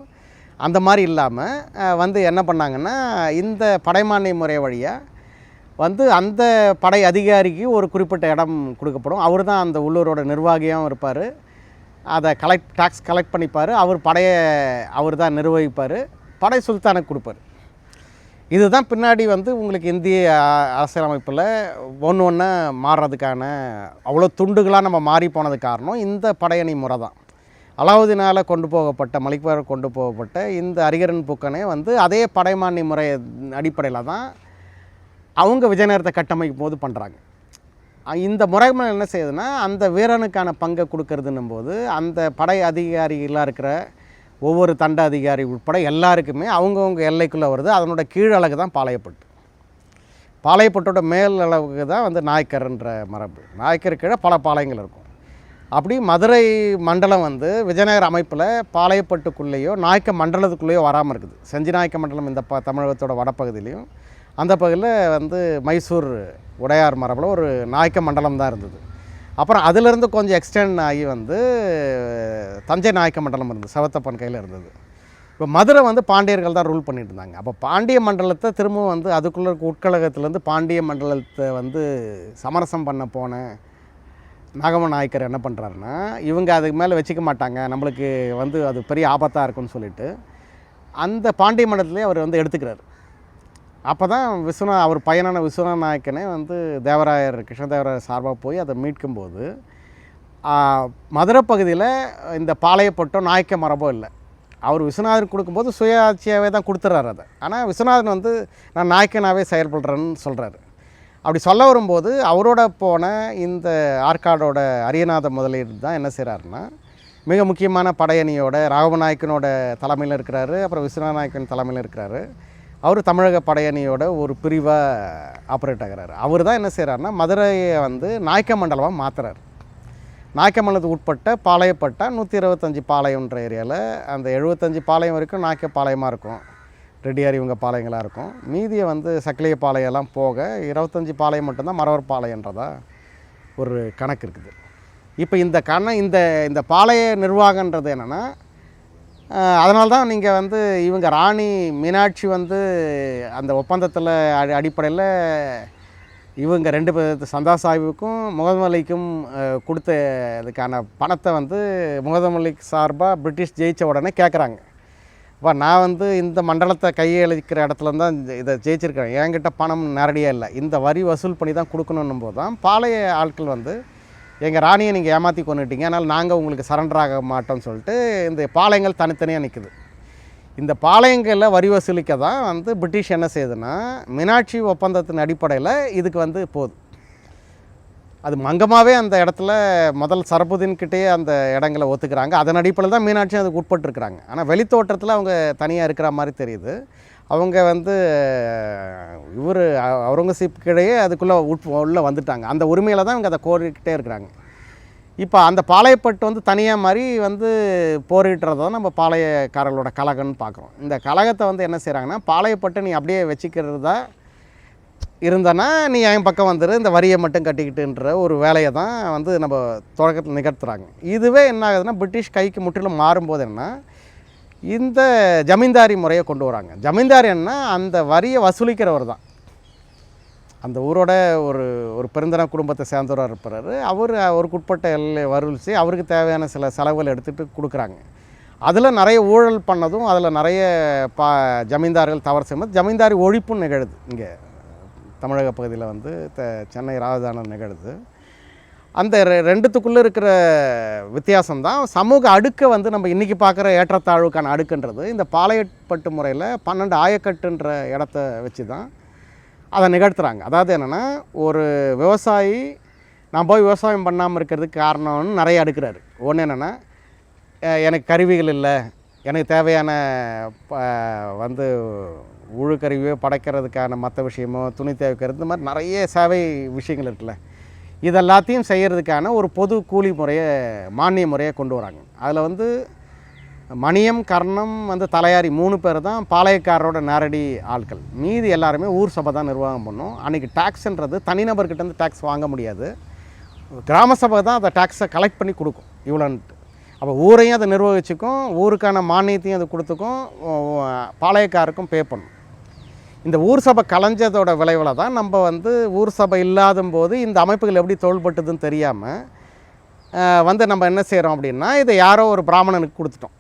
அந்த மாதிரி இல்லாமல் வந்து என்ன பண்ணாங்கன்னா இந்த படைமானிய முறை வழியாக வந்து அந்த படை அதிகாரிக்கு ஒரு குறிப்பிட்ட இடம் கொடுக்கப்படும். அவர் தான் அந்த உள்ளூரோட நிர்வாகியாகவும் இருப்பார், அதை டாக்ஸ் கலெக்ட் பண்ணிப்பார், அவர் தான் நிர்வகிப்பார், படை சுல்தானுக்கு கொடுப்பார். இதுதான் பின்னாடி வந்து உங்களுக்கு இந்திய அரசியலமைப்பில் ஒன்று மாறுறதுக்கான அவ்வளோ துண்டுகளாக நம்ம மாறி போனது காரணம் இந்த படையணி முறை தான். அலாவுதீனால் கொண்டு போகப்பட்ட, மலிக்பார் கொண்டு போகப்பட்ட இந்த அரிகரன் பூக்கனே வந்து அதே படைமானிய முறை அடிப்படையில் தான் அவங்க விஜயநகரத்தை கட்டமைக்கும் போது பண்ணுறாங்க. இந்த முறைமை என்ன செய்யுதுன்னா அந்த வீரனுக்கான பங்கை கொடுக்கறதுன்னும் போது அந்த படை அதிகாரிகளாக இருக்கிற ஒவ்வொரு தண்ட அதிகாரி உட்பட எல்லாருக்குமே அவங்கவுங்க எல்லைக்குள்ளே வருது. அதனோட கீழழகு தான் பாளையப்பட்டோட மேல் அளவுக்கு தான் வந்து நாயக்கர்ன்ற மரபு. நாயக்கர் கீழே பல பாளையங்கள் இருக்கும். அப்படி மதுரை மண்டலம் வந்து விஜயநகர அமைப்பில் பாளையப்பட்டுக்குள்ளேயோ நாயக்க மண்டலத்துக்குள்ளேயோ வராமல் இருக்குது. செஞ்சி நாயக்க மண்டலம் இந்த தமிழகத்தோட வடப்பகுதியிலையும், அந்த பகுதியில் வந்து மைசூர் உடையார் மரபில் ஒரு நாயக்க மண்டலம் தான் இருந்தது. அப்புறம் அதிலிருந்து கொஞ்சம் எக்ஸ்டெண்ட் ஆகி வந்து தஞ்சை நாயக்க மண்டலம் இருந்தது, சவத்தப்பன் கையில் இருந்தது. இப்போ மதுரை வந்து பாண்டியர்கள் தான் ரூல் பண்ணிட்டு இருந்தாங்க. அப்போ பாண்டிய மண்டலத்தை திரும்பவும் வந்து அதுக்குள்ளே உட்கழகத்துலேருந்து பாண்டிய மண்டலத்தை வந்து சமரசம் பண்ண போன நாகம நாயக்கர் என்ன பண்ணுறாருன்னா, இவங்க அதுக்கு மேலே வச்சுக்க மாட்டாங்க, நம்மளுக்கு வந்து அது பெரிய ஆபத்தாக இருக்குன்னு சொல்லிட்டு அந்த பாண்டிய மண்டலத்திலே அவர் வந்து எடுத்துக்கிறார். அப்போ தான் அவர் பையனான விஸ்வநாத நாயக்கனே வந்து தேவராயர் கிருஷ்ணதேவராயர் சார்பாக போய் அதை மீட்கும்போது மதுரை பகுதியில் இந்த பாளையப்பட்டோ நாயக்க மரபோ இல்லை. அவர் விஸ்வநாதன் கொடுக்கும்போது சுயாட்சியாகவே தான் கொடுத்துட்றாரு அதை. ஆனால் விஸ்வநாதன் வந்து நான் நாயக்கனாகவே செயல்படுறேன்னு சொல்கிறாரு. அப்படி சொல்ல வரும்போது அவரோட போன இந்த ஆற்காடோட அரியநாத முதலீடு தான் என்ன செய்கிறாருன்னா, மிக முக்கியமான படையணியோட ராகவநாயக்கனோட தலைமையில் இருக்கிறாரு, அப்புறம் விஸ்வநாத நாயக்கன் தலைமையில் இருக்கிறாரு. அவர் தமிழக படையணியோட ஒரு பிரிவாக ஆப்ரேட் ஆகிறாரு. அவர் தான் என்ன செய்கிறாருன்னா, மதுரையை வந்து நாயக்க மண்டலமாக மாற்றுறாரு. நாயக்க மண்டலத்துக்கு உட்பட்ட பாளையப்பட்டா 125 பாளையம்ன்ற ஏரியாவில் அந்த 75 பாளையம் வரைக்கும் நாயக்க பாளையமாக இருக்கும், ரெட்டியார் இவங்க பாளையங்களாக இருக்கும். மீதியை வந்து சக்கிலிய பாளையெல்லாம் போக 25 பாளையம் மட்டும்தான் மறவர் பாளையன்றதா ஒரு கணக்கு இருக்குது. இப்போ இந்த பாளைய நிர்வாகன்றது என்னென்னா, அதனால தான் நீங்கள் வந்து இவங்க ராணி மீனாட்சி வந்து அந்த ஒப்பந்தத்தில் அடிப்படையில் இவங்க 2 பேர் சந்தா சாஹிபுக்கும் முகமது அலிக்கும் கொடுத்த இதுக்கான பணத்தை வந்து முகமது அலி சார்பாக பிரிட்டிஷ் ஜெயித்த உடனே கேட்குறாங்க. அப்போ நான் வந்து இந்த மண்டலத்தை கையளிக்கிற இடத்துல தான் இதை ஜெயிச்சிருக்கிறேன், என்கிட்ட பணம் நேரடியாக இல்லை, இந்த வரி வசூல் பண்ணி தான் கொடுக்கணும் போது தான் பாளைய ஆட்கள் வந்து எங்கள் ராணியை நீங்கள் ஏமாற்றி கொண்டுட்டீங்க, அதனால் நாங்கள் உங்களுக்கு சரண்டர் ஆக மாட்டோம்னு சொல்லிட்டு இந்த பாளையங்கள் தனித்தனியாக நிற்குது. இந்த பாளையங்களில் வரி வசூலிக்க தான் வந்து பிரிட்டிஷ் என்ன செய்யுதுன்னா, மீனாட்சி ஒப்பந்தத்தின் அடிப்படையில் இதுக்கு வந்து போகுது. அது மங்கமாகவே அந்த இடத்துல முதல் சரபுதீன்கிட்டே அந்த இடங்களை ஒத்துக்கிறாங்க. அதன் அடிப்படையில் தான் மீனாட்சி அதுக்கு உட்பட்டுருக்குறாங்க. ஆனால் வெளித்தோட்டத்தில் அவங்க தனியாக இருக்கிற மாதிரி தெரியுது. அவங்க வந்து அவுரங்கசீப் கீழே அதுக்குள்ளே உள்ளே வந்துட்டாங்க. அந்த உரிமையில் தான் இவங்க அதை கோரிக்கிட்டே இருக்கிறாங்க. இப்போ அந்த பாளையப்பட்டு வந்து தனியாக மாதிரி வந்து போரிடுறத தான் நம்ம பாளையக்காரர்களோட கழகம்னு பார்க்குறோம். இந்த கழகத்தை வந்து என்ன செய்கிறாங்கன்னா, பாளையப்பட்டு நீ அப்படியே வச்சுக்கிறதா இருந்தனா நீ என் பக்கம் வந்துடு, இந்த வரியை மட்டும் கட்டிக்கிட்டுன்ற ஒரு வேலையை தான் வந்து நம்ம தொடக்கத்தில் நிகழ்த்துறாங்க. இதுவே என்ன ஆகுதுன்னா, பிரிட்டிஷ் கைக்கு முற்றிலும் மாறும்போது என்ன, இந்த ஜமீன்தாரி முறையை கொண்டு வராங்க. ஜமீன்தாரி என்ன, அந்த வரியை வசூலிக்கிறவர் தான். அந்த ஊரோட ஒரு பெருந்தன குடும்பத்தை சேர்ந்தவராக இருப்பார். அவருக்கு உட்பட்ட எல்லை வசூலித்து அவருக்கு தேவையான சில செலவுகள் எடுத்துகிட்டு கொடுக்குறாங்க. அதில் நிறைய ஊழல் பண்ணதும், அதில் நிறைய ஜமீன்தார்கள் தவறு செய்யும்போது ஜமீன்தாரி ஒழிப்பும் நிகழுது. இங்கே தமிழக பகுதியில் வந்து சென்னை ராஜதானம் நிகழுது. அந்த ரெண்டுத்துக்குள்ளே இருக்கிற வித்தியாசம்தான் சமூக அடுக்கை வந்து நம்ம இன்றைக்கி பார்க்குற ஏற்றத்தாழ்வுக்கான அடுக்குன்றது. இந்த பாளையப்பட்டு முறையில் 12 ஆயக்கட்டுன்ற இடத்த வச்சு தான் அதை நிகழ்த்துறாங்க. அதாவது என்னென்னா, ஒரு விவசாயி நான் போய் விவசாயம் பண்ணாமல் இருக்கிறதுக்கு காரணம்னு நிறைய அடுக்கிறாரு. ஒன்று என்னென்னா, எனக்கு கருவிகள் இல்லை, எனக்கு தேவையான வந்து உழுக்கருவியோ படைக்கிறதுக்கான மற்ற விஷயமோ துணி தேவைக்கிறது, இந்த மாதிரி நிறைய சேவை விஷயங்கள் இருக்குல்ல, இதெல்லாத்தையும் செய்கிறதுக்கான ஒரு பொது கூலி முறையை, மானிய முறையை கொண்டு வராங்க. அதில் வந்து மணியம், கர்ணம், வந்து தலையாரி 3 பேர் தான் பாளையக்காரரோட நேரடி ஆட்கள். மீதி எல்லாருமே ஊர் சபை தான் நிர்வாகம் பண்ணும். அன்றைக்கி டேக்ஸுன்றது தனிநபர்கிட்டேருந்து டேக்ஸ் வாங்க முடியாது, கிராம சபை தான் அந்த டேக்ஸை கலெக்ட் பண்ணி கொடுக்கும் இவ்வளோன்ட்டு. அப்போ ஊரையும் அதை நிர்வகிச்சுக்கும், ஊருக்கான மானியத்தையும் அது கொடுத்துக்கும், பாளையக்காருக்கும் பே பண்ணும். இந்த ஊர் சபை கலைஞ்சதோட விளைவில் தான் நம்ம வந்து ஊர் சபை இல்லாத போது இந்த அமைப்புகள் எப்படி தோள்பட்டுதுன்னு தெரியாமல் வந்து நம்ம என்ன செய்கிறோம் அப்படின்னா, இதை யாரோ ஒரு பிராமணனுக்கு கொடுத்துட்டோம்.